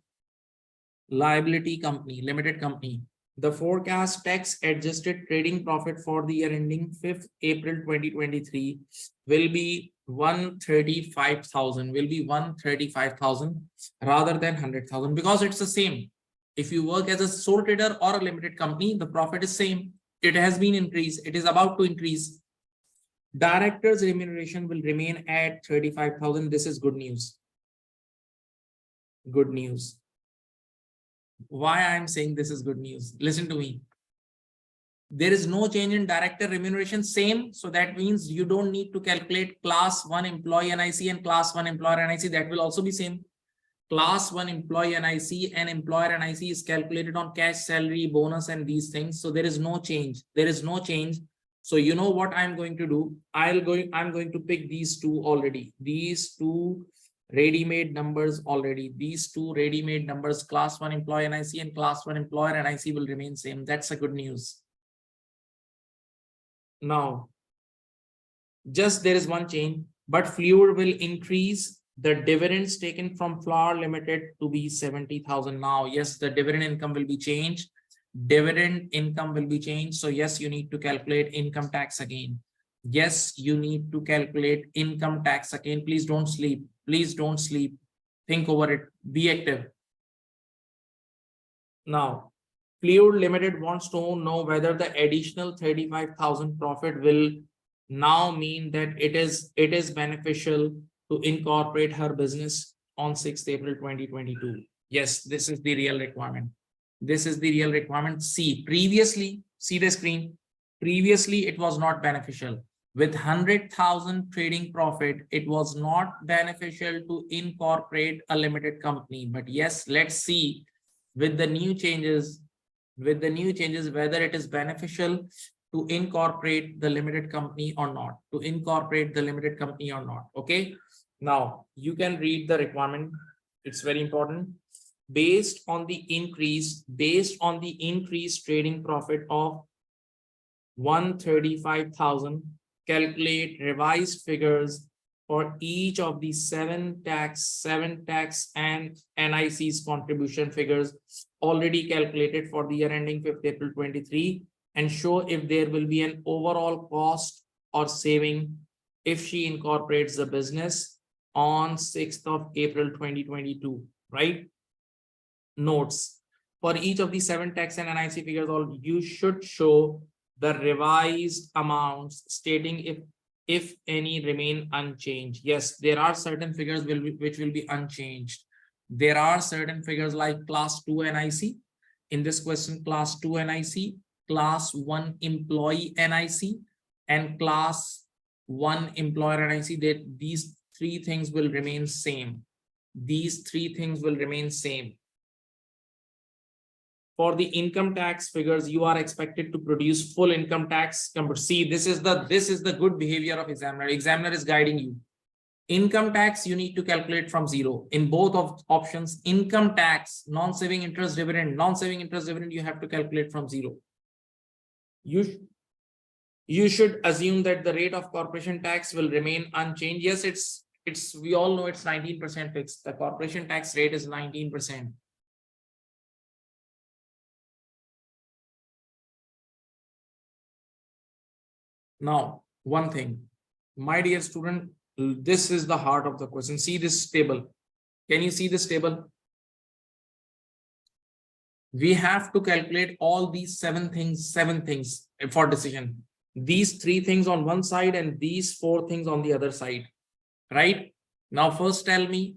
liability company, limited company, the forecast tax adjusted trading profit for the year ending 5th April 2023 will be 135,000, will be 135,000 rather than 100,000, because it's the same. If you work as a sole trader or a limited company, the profit is same. It has been increased. It is about to increase. Director's remuneration will remain at 35,000. This is good news. Good news. Why I'm saying this is good news? Listen to me. There is no change in director remuneration, same. So that means you don't need to calculate class 1 employee NIC and class 1 employer NIC. That will also be same. Class 1 employee NIC and employer NIC is calculated on cash salary, bonus, and these things. So there is no change. There is no change. So you know what I'm going to do? I'm going to pick these two already. These two ready-made numbers already. These two ready-made numbers, class 1 employee NIC and class 1 employer NIC will remain same. That's a good news. Now, just there is one change, but Fluid will increase the dividends taken from Flour Limited to be 70,000 now. Yes, the dividend income will be changed. Dividend income will be changed. So yes, you need to calculate income tax again. Yes, you need to calculate income tax again. Please don't sleep. Please don't sleep. Think over it. Be active. Now, Fluid Limited wants to know whether the additional 35,000 profit will now mean that it is beneficial to incorporate her business on 6th April 2022. Yes, this is the real requirement. This is the real requirement. See, previously, see the screen. Previously, it was not beneficial. With 100,000 trading profit, it was not beneficial to incorporate a limited company. But yes, let's see with the new changes, whether it is beneficial to incorporate the limited company or not, okay? Now, you can read the requirement. It's very important. Based on the increased trading profit of 135,000, calculate revised figures for each of the seven tax and NIC's contribution figures already calculated for the year ending 5th April 23, and show if there will be an overall cost or saving if she incorporates the business on 6th of April 2022, right? Notes: for each of the 7 tax and NIC figures, you should show the revised amounts stating if any remain unchanged. Yes, there are certain figures which will be unchanged. There are certain figures like class 2 NIC. In this question, class 2 NIC, class 1 employee NIC, and class 1 employer NIC, that these three things will remain same. These three things will remain same. For the income tax figures, you are expected to produce full income tax. See, this is the good behavior of examiner. Examiner is guiding you. Income tax, you need to calculate from zero. In both of options, income tax, non-saving interest dividend, you have to calculate from zero. You should assume that the rate of corporation tax will remain unchanged. Yes, we all know it's 19% fixed. The corporation tax rate is 19%. Now, one thing, my dear student, this is the heart of the question. See this table. Can you see this table? We have to calculate all these seven things for decision. These 3 things on one side and these 4 things on the other side, right? Now, first tell me,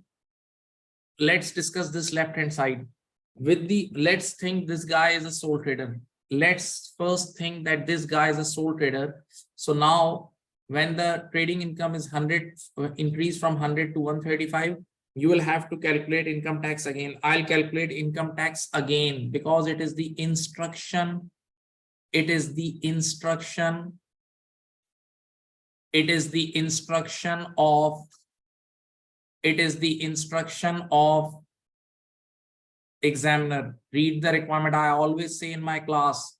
let's discuss this left hand side. With the, let's think this guy is a sole trader. Let's first think that this guy is a sole trader. So now when the trading income is 100, increase from 100 to 135, you will have to calculate income tax again. I'll calculate income tax again because it is the instruction. It is the instruction. It is the instruction of, it is the instruction of examiner. Read the requirement. I always say in my class,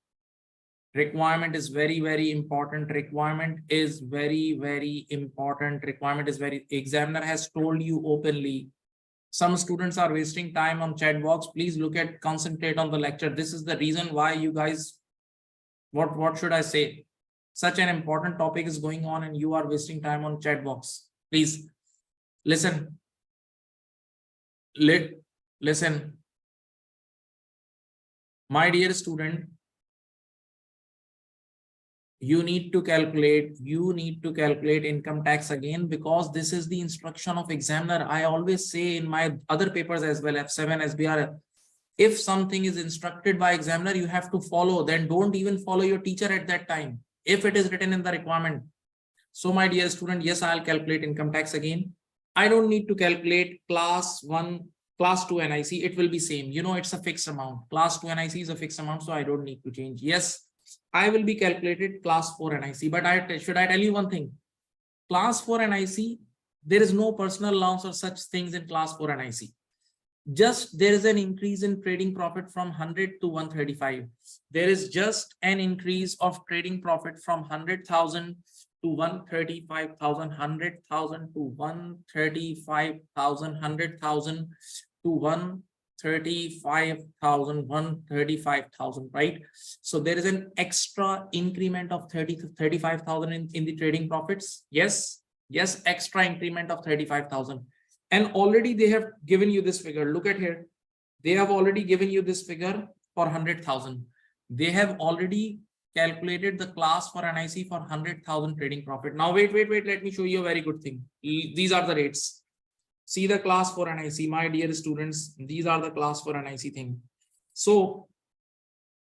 requirement is very, very important. Requirement is very, very important. Requirement is very, examiner has told you openly. Some students are wasting time on chat box. Please look at, concentrate on the lecture. This is the reason why you guys, what should I say? Such an important topic is going on and you are wasting time on chat box. Please listen. Listen. My dear student, you need to calculate income tax again because this is the instruction of examiner. I always say in my other papers as well, F7, SBR, if something is instructed by examiner, you have to follow. Then don't even follow your teacher at that time if it is written in the requirement. So my dear student, yes, I'll calculate income tax again. I don't need to calculate class 1, class 2 NIC. It will be same. You know, it's a fixed amount. Class 2 NIC is a fixed amount, so I don't need to change. Yes, I will be calculated class 4 NIC. But should I tell you one thing? Class 4 NIC, there is no personal allowance or such things in class 4 NIC. Just there is an increase in trading profit from 100 to 135. There is just an increase of trading profit from 100,000 to 135,000, 100,000 to 135,000, 100,000 to 135,000, 135,000, right? So there is an extra increment of 30 to 35,000 in the trading profits. Yes, extra increment of 35,000. And already they have given you this figure. Look at here. They have already given you this figure for 100,000. They have already calculated the class for NIC for 100,000 trading profit. Now, wait. Let me show you a very good thing. These are the rates. See the class for NIC, my dear students. These are the class for NIC thing. So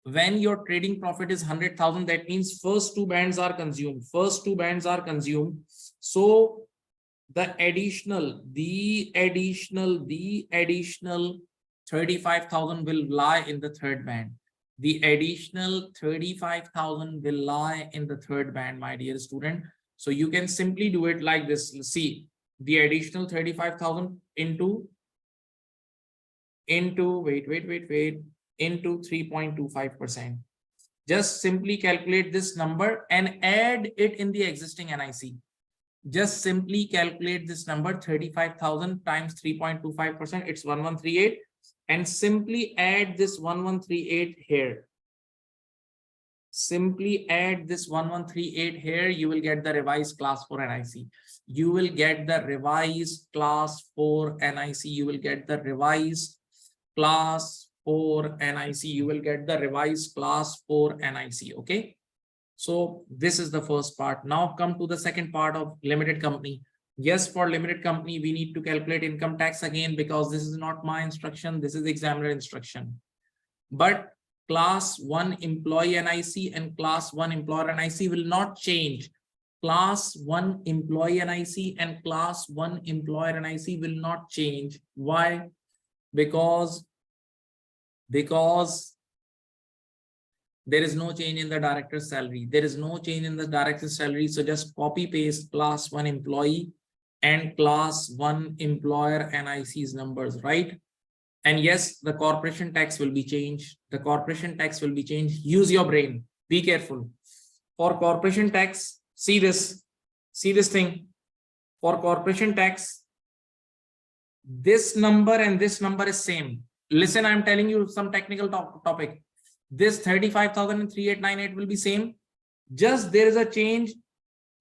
when your trading profit is 100,000, that means first two bands are consumed. So the additional 35,000 will lie in the third band. The additional 35,000 will lie in the third band, my dear student. So you can simply do it like this. See, the additional 35,000 into 3.25%. Just simply calculate this number and add it in the existing NIC. Just simply calculate this number, 35,000 times 3.25%, it's 1138, and simply add this 1138 here. Simply add this 1138 here, you will get the revised class 4 NIC. You will get the revised class 4 NIC. You will get the revised class 4 NIC. You will get the revised class 4 NIC. Okay. So this is the first part. Now come to the second part of limited company. Yes, for limited company, we need to calculate income tax again because this is not my instruction. This is examiner instruction. But class 1 employee NIC and class 1 employer NIC will not change. Class 1 employee NIC and class 1 employer NIC will not change. Why? Because there is no change in the director's salary. There is no change in the director's salary. So just copy paste class 1 employee and class 1 employer NIC's numbers, right? And yes, the corporation tax will be changed. The corporation tax will be changed. Use your brain. Be careful. For corporation tax, see this thing. For corporation tax, this number and this number is same. Listen, I'm telling you some technical topic. This 35,000 and 3898 will be same. Just there is a change.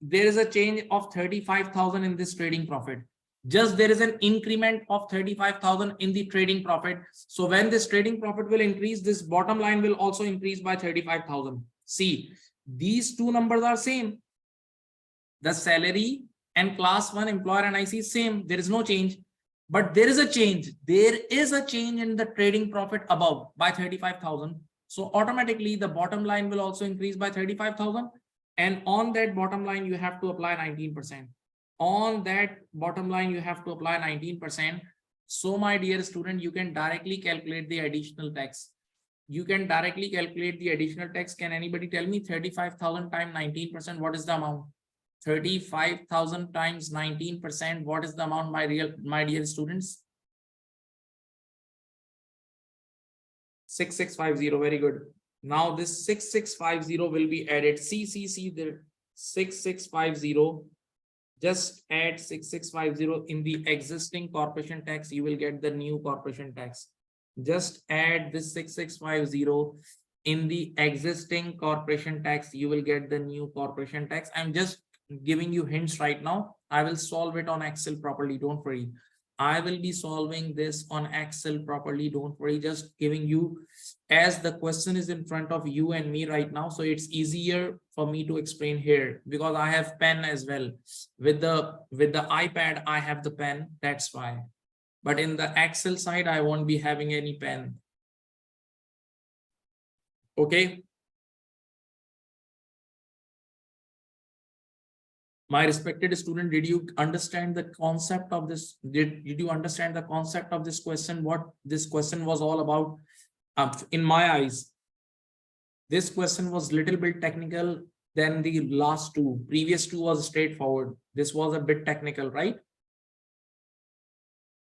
There is a change of 35,000 in this trading profit. Just there is an increment of 35,000 in the trading profit. So when this trading profit will increase, this bottom line will also increase by 35,000. See, these two numbers are same. The salary and class 1 employer NIC is same. There is no change. But there is a change. There is a change in the trading profit above by 35,000. So automatically the bottom line will also increase by 35,000. And on that bottom line, you have to apply 19%. On that bottom line, you have to apply 19%. So my dear student, you can directly calculate the additional tax. You can directly calculate the additional tax. Can anybody tell me 35,000 times 19%? What is the amount? 35,000 times 19%. What is the amount, my dear students? 6650. Very good. Now this 6650 will be added. See there 6650. Just add 6650 in the existing corporation tax. You will get the new corporation tax. Just add this 6650 in the existing corporation tax. You will get the new corporation tax. I'm just giving you hints right now. I will solve it on Excel properly. Don't worry. I will be solving this on Excel properly. Don't worry. Just giving you, as the question is in front of you and me right now, so it's easier for me to explain here because I have pen as well. With the iPad, I have the pen. That's why. But in the Excel side, I won't be having any pen. Okay. My respected student, did you understand the concept of this? Did you understand the concept of this question? What this question was all about? In my eyes, this question was a little bit technical than the last two. Previous two was straightforward. This was a bit technical, right?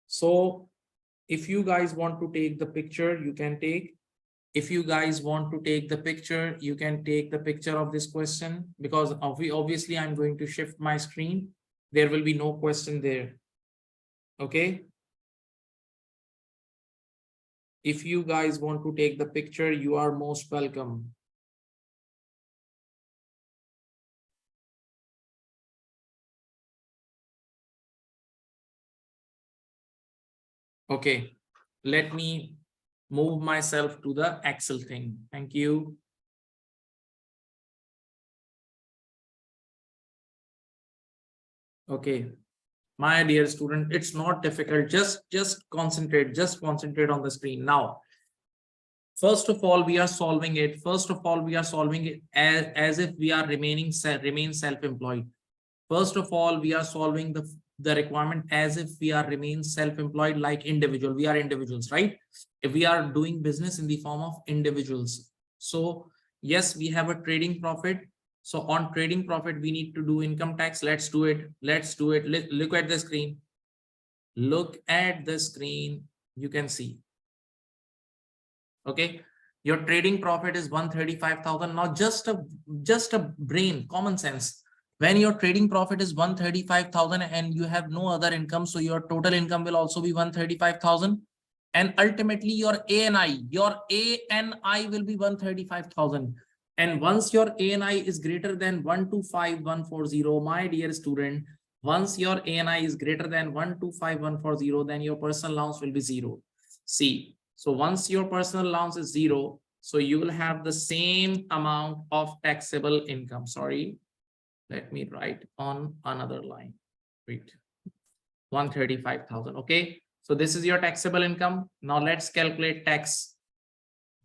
So if you guys want to take the picture, you can take. If you guys want to take the picture, you can take the picture of this question, because obviously I'm going to shift my screen. There will be no question there. Okay. If you guys want to take the picture, you are most welcome. Okay, let me move myself to the Excel thing. Thank you. Okay, my dear student, it's not difficult. Just concentrate on the screen. Now, first of all, we are solving it. First of all, we are solving it as if we are remain self-employed. First of all, we are solving the requirement as if we are remain self-employed like individual. We are individuals, right? If we are doing business in the form of individuals. So yes, we have a trading profit. So on trading profit, we need to do income tax. Let's do it. Let's do it. Look at the screen. Look at the screen. You can see. Okay. Your trading profit is 135,000. Now just a brain, common sense. When your trading profit is 135,000 and you have no other income, so your total income will also be 135,000. And ultimately your ANI will be 135,000. And once your ANI is greater than 125,140, my dear student, once your ANI is greater than 125,140, then your personal allowance will be zero. See, so once your personal allowance is zero, so you will have the same amount of taxable income. Sorry. Let me write on another line. Wait, 135,000. Okay. So this is your taxable income. Now let's calculate tax.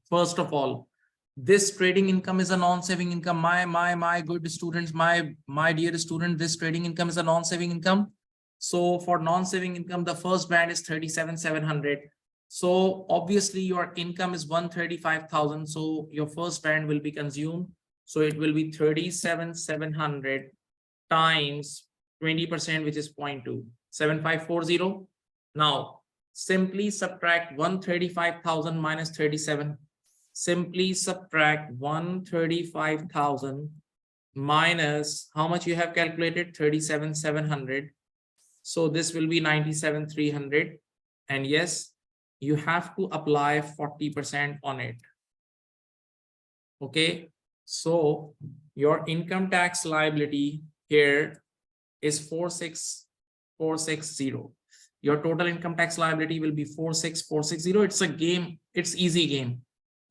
First of all, this trading income is a non-saving income. My good students, my dear student, this trading income is a non-saving income. So for non-saving income, the first band is 37,700. So obviously your income is 135,000. So your first band will be consumed. So it will be 37,700 times 20%, which is 0.2, 7540. Now, simply subtract 135,000 minus 37. Simply subtract 135,000 minus how much you have calculated, 37,700. So this will be 97,300. And yes, you have to apply 40% on it. Okay. So your income tax liability here is 46,460. Your total income tax liability will be 46,460. It's a game. It's easy game.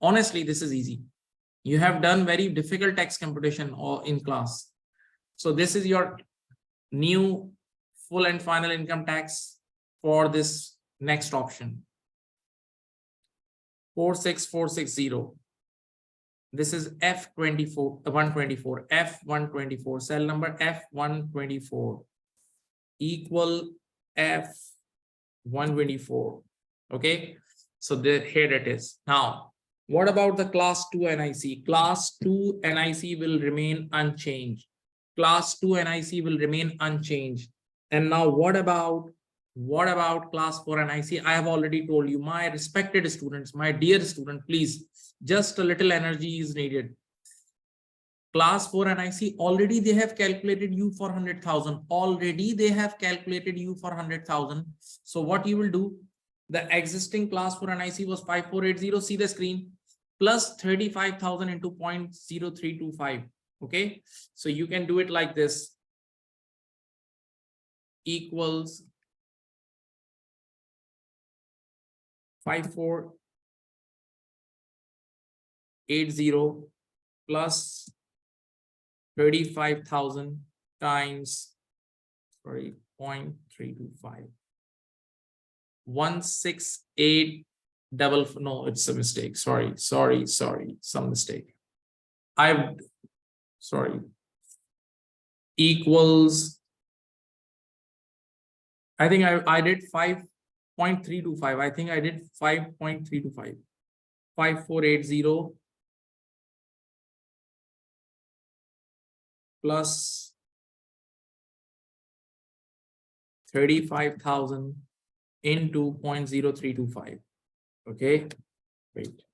Honestly, this is easy. You have done very difficult tax computation or in class. So this is your new full and final income tax. for this next option. 46460. This is F24, 124, F124, cell number F124 equal F124. Okay, so here it is. Now, what about the class 2 NIC? Class 2 NIC will remain unchanged. Class 2 NIC will remain unchanged. And now what about class 4 NIC? I have already told you, my respected students, my dear student, please, just a little energy is needed. Class 4 NIC, already they have calculated you for 100,000. Already they have calculated you for 100,000. So what you will do, the existing class 4 NIC was 5480, see the screen, plus 35,000 into 0.0325. Okay, so you can do it like this, equals 5480 plus 35,000 times 0.325. 168 double, no, it's a mistake. Sorry, some mistake. Equals, I think I did 5.325. I think I did 5.325. 5480 plus 35,000 into 0.0325. Okay, wait.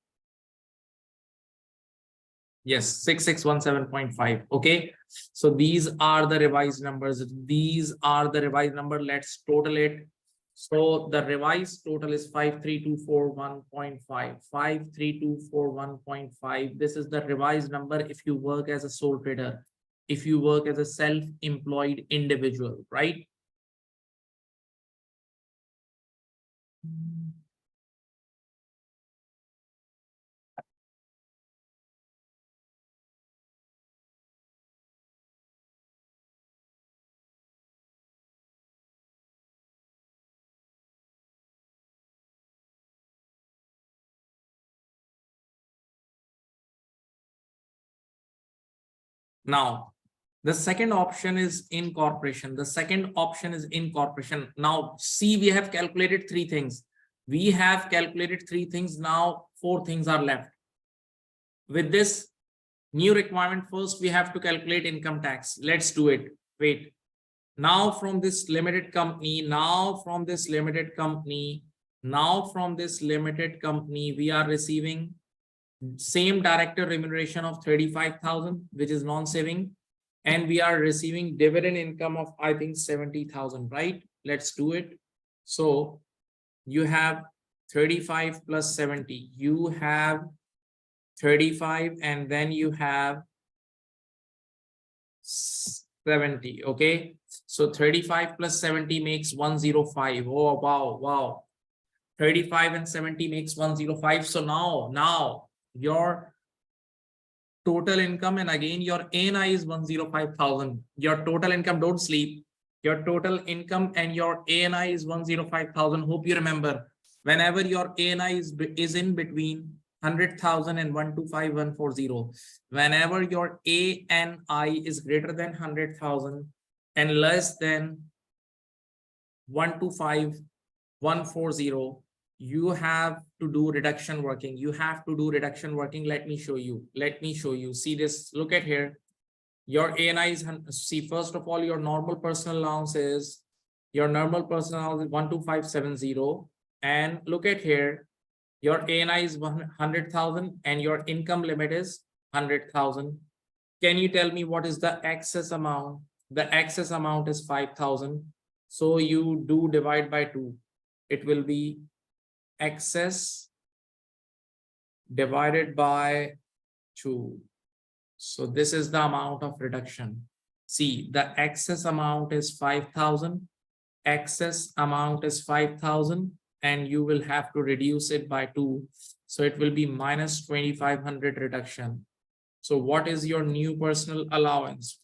Yes, 6617.5. Okay, so these are the revised numbers. These are the revised number. Let's total it. So the revised total is 53241.5. 53241.5. This is the revised number if you work as a sole trader, if you work as a self-employed individual, right? Now, the second option is incorporation. The second option is incorporation. Now, see, we have calculated three things. We have calculated three things. Now, four things are left. With this new requirement, first we have to calculate income tax. Let's do it. Wait. Now from this limited company, we are receiving same director remuneration of 35,000, which is non-saving, and we are receiving dividend income of, I think, 70,000, right? Let's do it. So you have 35 plus 70. You have 35 and then you have 70. Okay, so 35 plus 70 makes 105. Oh, wow. 35 and 70 makes 105. So now your total income, and again your ANI is 105,000. Your total income, don't sleep. Your total income and your ANI is 105,000. Hope you remember, whenever your ANI is in between 100,000 and 125,140, whenever your ANI is greater than 100,000 and less than 125,140, you have to do reduction working. Let me show you. See this, look at here. Your ANI is, see, first of all, your normal personal allowance is 12570, and look at here, your ANI is 100,000 and your income limit is 100,000. Can you tell me what is the excess amount? The excess amount is 5,000. So you do divide by 2. It will be excess divided by 2. So this is the amount of reduction. See, the excess amount is 5,000. Excess amount is 5,000. And you will have to reduce it by 2. So it will be minus 2,500 reduction. So what is your new personal allowance?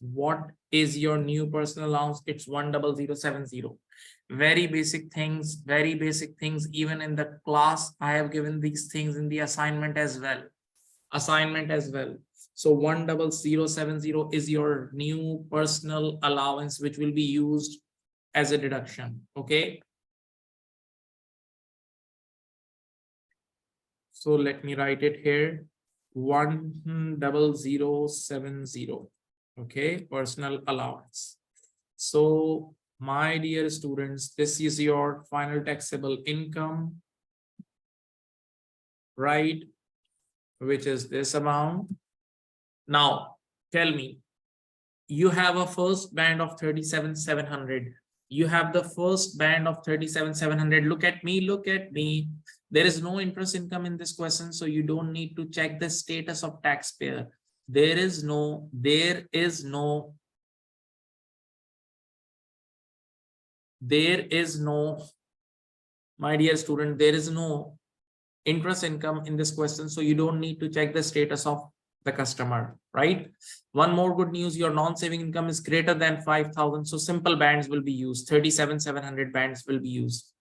It's 10070. Very basic things, very basic things. Even in the class, I have given these things in the assignment as well. So 10070 is your new personal allowance, which will be used as a deduction. Okay. So let me write it here. 10070. Okay, personal allowance. So my dear students, this is your final taxable income, right? Which is this amount. Now tell me, you have a first band of 37,700. You have the first band of 37,700. Look at me, look at me. There is no interest income in this question, so you don't need to check the status of taxpayer. There is no, my dear student, there is no interest income in this question, so you don't need to check the status of the customer, right? One more good news, your non-saving income is greater than 5,000, so simple bands will be used. 37,700 bands will be used.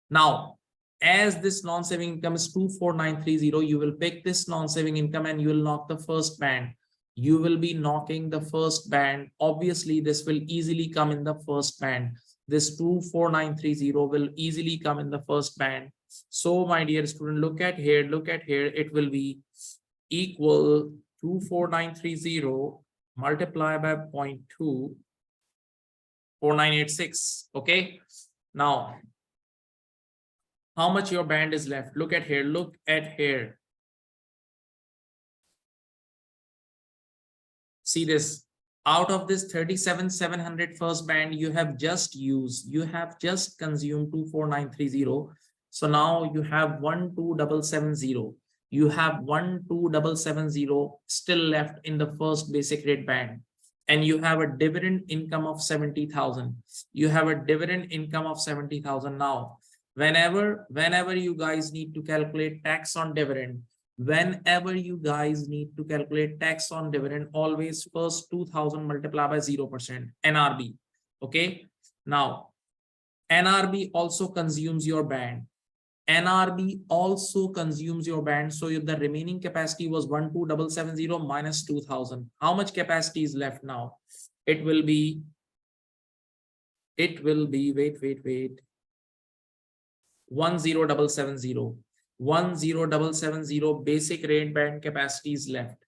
Now, as this non-saving income is 24930, you will pick this non-saving income and you will knock the first band. You will be knocking the first band. Obviously, this will easily come in the first band. This 24930 will easily come in the first band. So, my dear student, look at here, it will be equal 24930 multiplied by 0.2, 4986. Okay. Now, how much your band is left? Look at here. See this. Out of this 37,700 first band, you have just consumed 24930. So now you have 12770. You have 12770 still left in the first basic rate band. And you have a dividend income of 70,000. You have a dividend income of 70,000 now. Whenever you guys need to calculate tax on dividend, always first 2,000 multiplied by 0%, NRB. Okay. Now, NRB also consumes your band. So if the remaining capacity was 12770 minus 2,000, how much capacity is left now? It will be, wait, 10770. 10770 basic rate band capacity is left.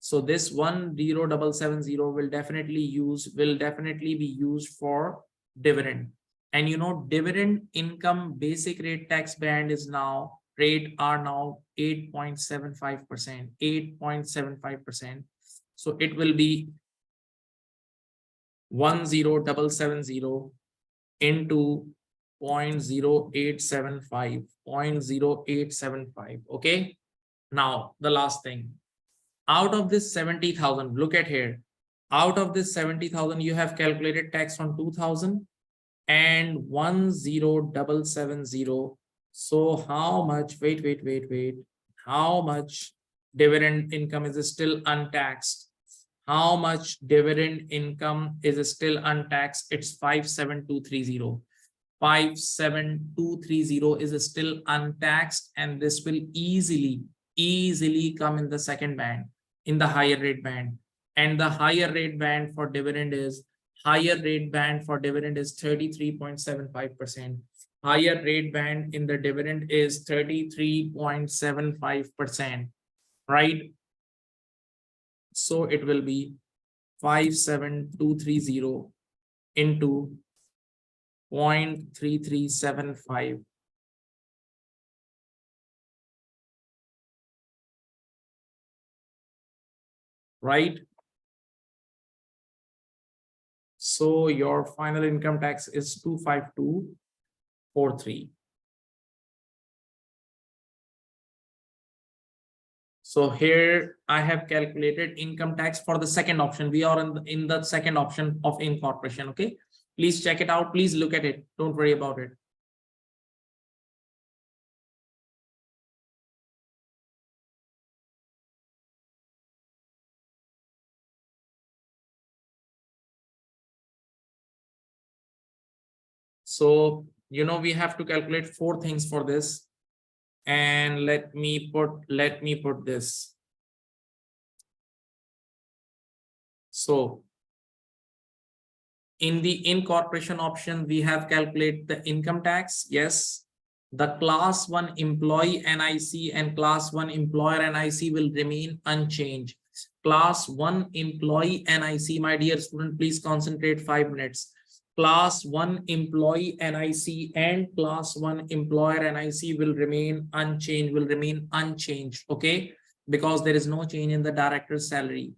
So this 10770 will definitely be used for dividend. And you know, dividend income basic rate tax band is now 8.75%. 8.75%. So it will be 10770 into 0.0875. Okay. Now the last thing, out of this 70,000, look at here, out of this 70,000 you have calculated tax on 2,000 and 10770. So how much, wait, how much dividend income is still untaxed? How much dividend income is still untaxed? It's 57230. 57230 is still untaxed, and this will easily come in the second band, in the higher rate band. And the higher rate band for dividend is 33.75%. Higher rate band in the dividend is 33.75%, right? So it will be 57230 into 0.3375. Right? So your final income tax is 25243. So here I have calculated income tax for the second option. We are in the second option of incorporation. Okay. Please check it out. Please look at it. Don't worry about it. So, we have to calculate 4 things for this. And let me put this. So in the incorporation option, we have calculated the income tax. Yes. The class 1 employee NIC and class 1 employer NIC will remain unchanged. Class 1 employee NIC, my dear student, please concentrate 5 minutes. Class 1 employee NIC and class 1 employer NIC will remain unchanged, okay? Because there is no change in the director's salary.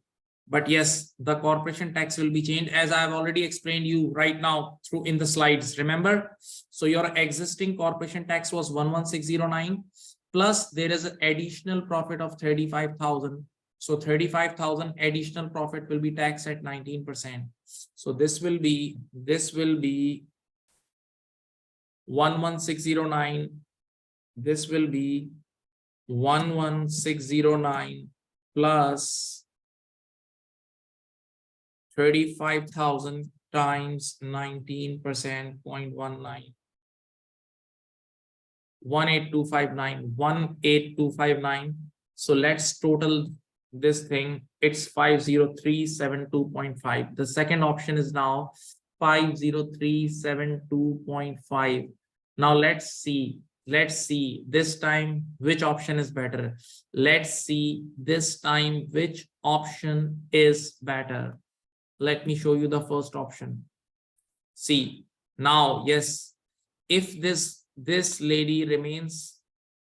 But yes, the corporation tax will be changed, as I have already explained you right now through in the slides, remember? So your existing corporation tax was 11609, plus there is an additional profit of 35,000. So 35,000 additional profit will be taxed at 19%. So this will be 11609. This will be 11609 plus 35,000 times 19%, 0.19. 18259. So let's total this thing. It's 50372.5. The second option is now 50372.5. Now let's see this time which option is better. Let's see this time which option is better. Let me show you the first option. See, now, yes, if this lady remains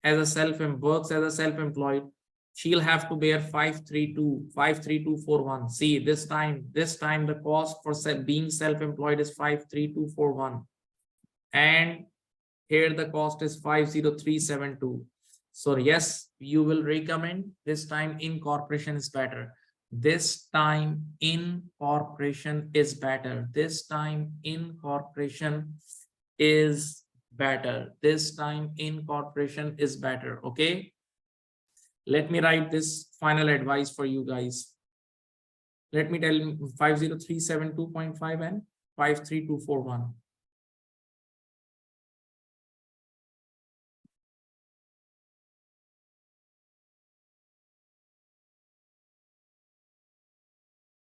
as a works as a self-employed, she'll have to bear 53241. See, this time the cost for being self-employed is 53241, and here the cost is 50372. So yes, you will recommend this time incorporation is better. This time incorporation is better. This time incorporation is better. This time incorporation is better. Okay. Let me write this final advice for you guys. Let me tell you 50372.5 and 53241.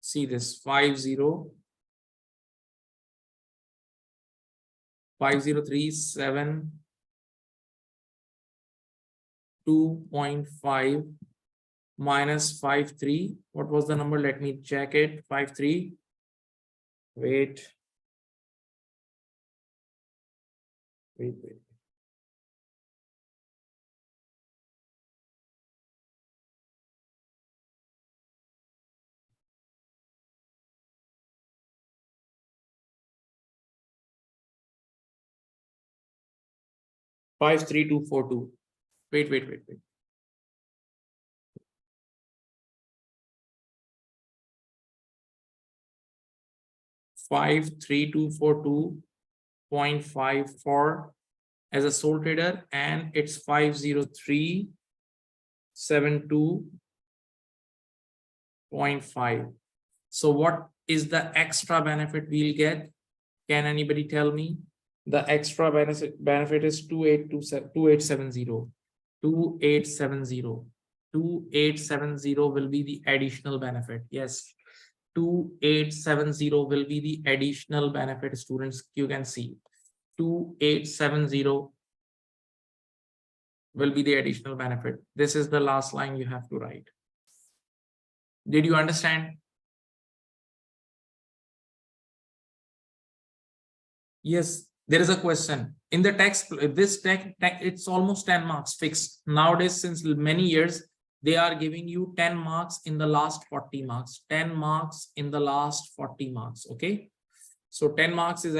See this 50372.5 minus 53. What was the number? Let me check it. 53. Wait. 53242. Wait. 53242.54 as a sole trader, and it's 50372.5. So what is the extra benefit we'll get? Can anybody tell me? The extra benefit is 2870. 2870 will be the additional benefit. Yes, 2870 will be the additional benefit, students. You can see 2870 will be the additional benefit. This is the last line you have to write. Did you understand? Yes, there is a question in the text. This text, it's almost 10 marks fixed nowadays. Since many years, they are giving you 10 marks in the last 40 marks. 10 marks in the last 40 marks. Okay, so 10 marks is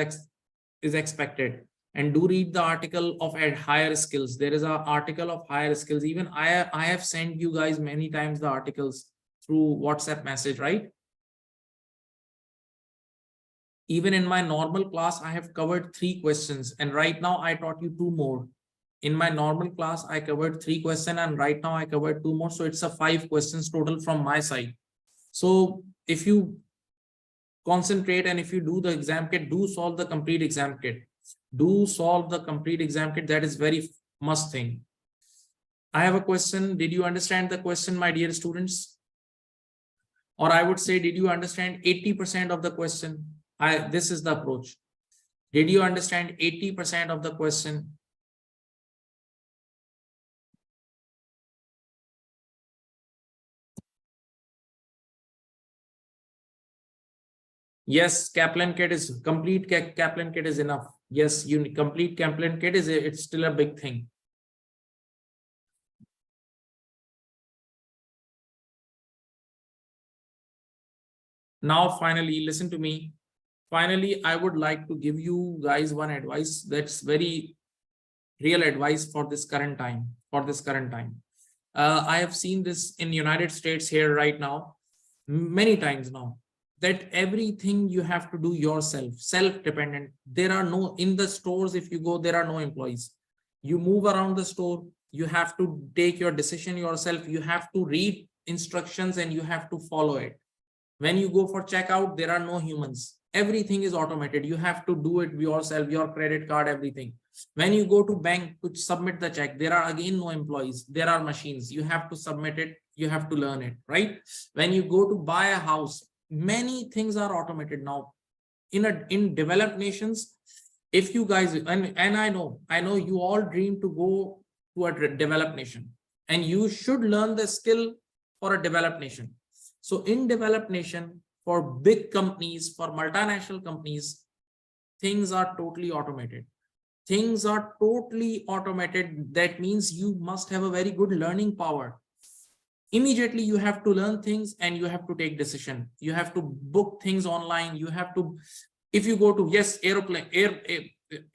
expected. And do read the article of higher skills. There is an article of higher skills. Even I have sent you guys many times the articles through WhatsApp message, right? Even in my normal class, I have covered 3 questions, and right now I taught you 2 more. In my normal class, I covered 3 questions, and right now I covered 2 more. So it's a 5 questions total from my side. So if you concentrate and if you do the exam kit, do solve the complete exam kit. Do solve the complete exam kit. That is very must thing. I have a question. Did you understand the question, my dear students? Or I would say, did you understand 80% of the question? This is the approach. Did you understand 80% of the question? Yes, Kaplan kit is complete. Kaplan kit is enough. Yes, you complete Kaplan kit it's still a big thing. Now, finally, listen to me. Finally, I would like to give you guys one advice that's very real advice for this current time. I have seen this in United States here right now, many times now, that everything you have to do yourself, self-dependent. There are no, in the stores, if you go, there are no employees. You move around the store, you have to take your decision yourself. You have to read instructions and you have to follow it. When you go for checkout, there are no humans. Everything is automated. You have to do it yourself, your credit card, everything. When you go to bank to submit the check, there are again no employees. There are machines. You have to submit it. You have to learn it, right? When you go to buy a house, many things are automated now. In developed nations, if you guys, and I know you all dream to go to a developed nation, and you should learn the skill for a developed nation. So in developed nation, for big companies, for multinational companies, things are totally automated. Things are totally automated. That means you must have a very good learning power. Immediately you have to learn things and you have to take decision. You have to book things online. You have to, if you go to, yes,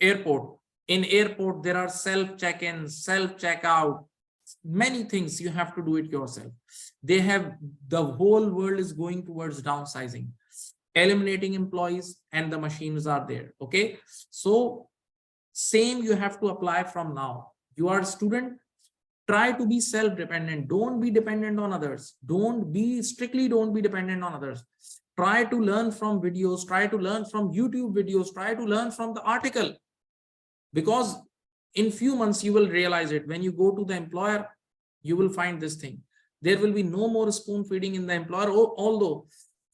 airport. In airport, there are self check-in, self checkout, many things. You have to do it yourself. They have, the whole world is going towards downsizing, eliminating employees, and the machines are there. Okay, so same you have to apply from now. You are a student, try to be self-dependent. Don't be dependent on others. Don't be dependent on others. Try to learn from videos, try to learn from YouTube videos, try to learn from the article, because in few months you will realize it. When you go to the employer, you will find this thing. There will be no more spoon feeding in the employer. Although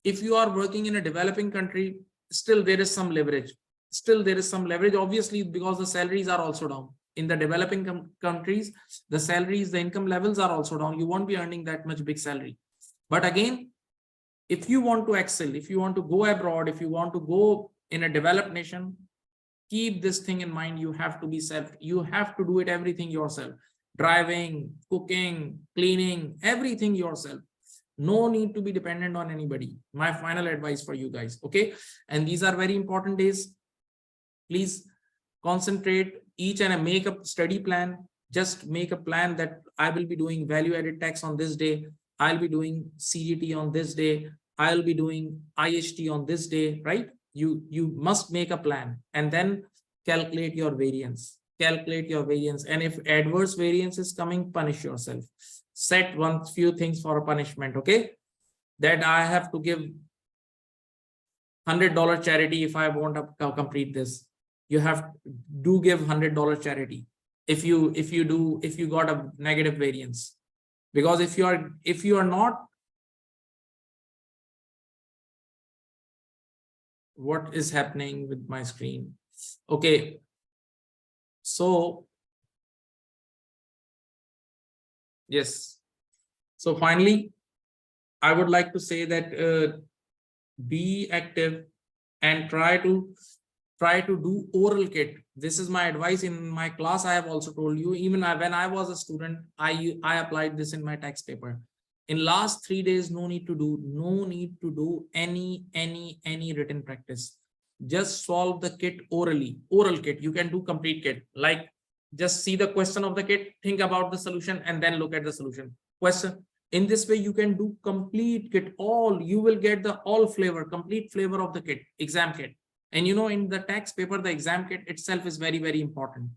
if you are working in a developing country, still there is some leverage. Obviously, because the salaries are also down. In the developing countries, the salaries, the income levels are also down. You won't be earning that much big salary. But again, if you want to excel, if you want to go abroad, if you want to go in a developed nation, keep this thing in mind. You have to be you have to do it everything yourself. Driving, cooking, cleaning, everything yourself. No need to be dependent on anybody. My final advice for you guys. Okay, and these are very important days. Please concentrate each and make a study plan. Just make a plan that I will be doing value added tax on this day. I'll be doing CGT on this day. I'll be doing IHT on this day, right? You must make a plan and then calculate your variance. And if adverse variance is coming, punish yourself. Set few things for a punishment. Okay, that I have to give $100 charity if I want to complete this. You have do give $100 charity if you got a negative variance, because if you are not, what is happening with my screen? Okay, so yes, so finally I would like to say that be active and try to do oral kit. This is my advice. In my class, I have also told you, even when I was a student, I applied this in my tax paper. In last 3 days, no need to do any written practice. Just solve the kit orally. Oral kit, you can do complete kit. Like just see the question of the kit, think about the solution, and then look at the solution. Question. In this way, you can do complete kit. You will get the complete flavor of the kit, exam kit. And you know, in the tax paper, the exam kit itself is very, very important.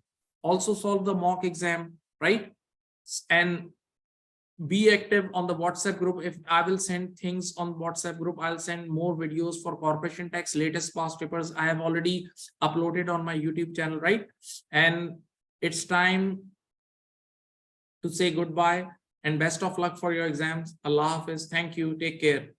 Also solve the mock exam, right? And be active on the WhatsApp group. If I will send things on WhatsApp group, I'll send more videos for corporation tax, latest past papers. I have already uploaded on my YouTube channel, right? And it's time to say goodbye and best of luck for your exams. Allah Hafiz. Thank you. Take care.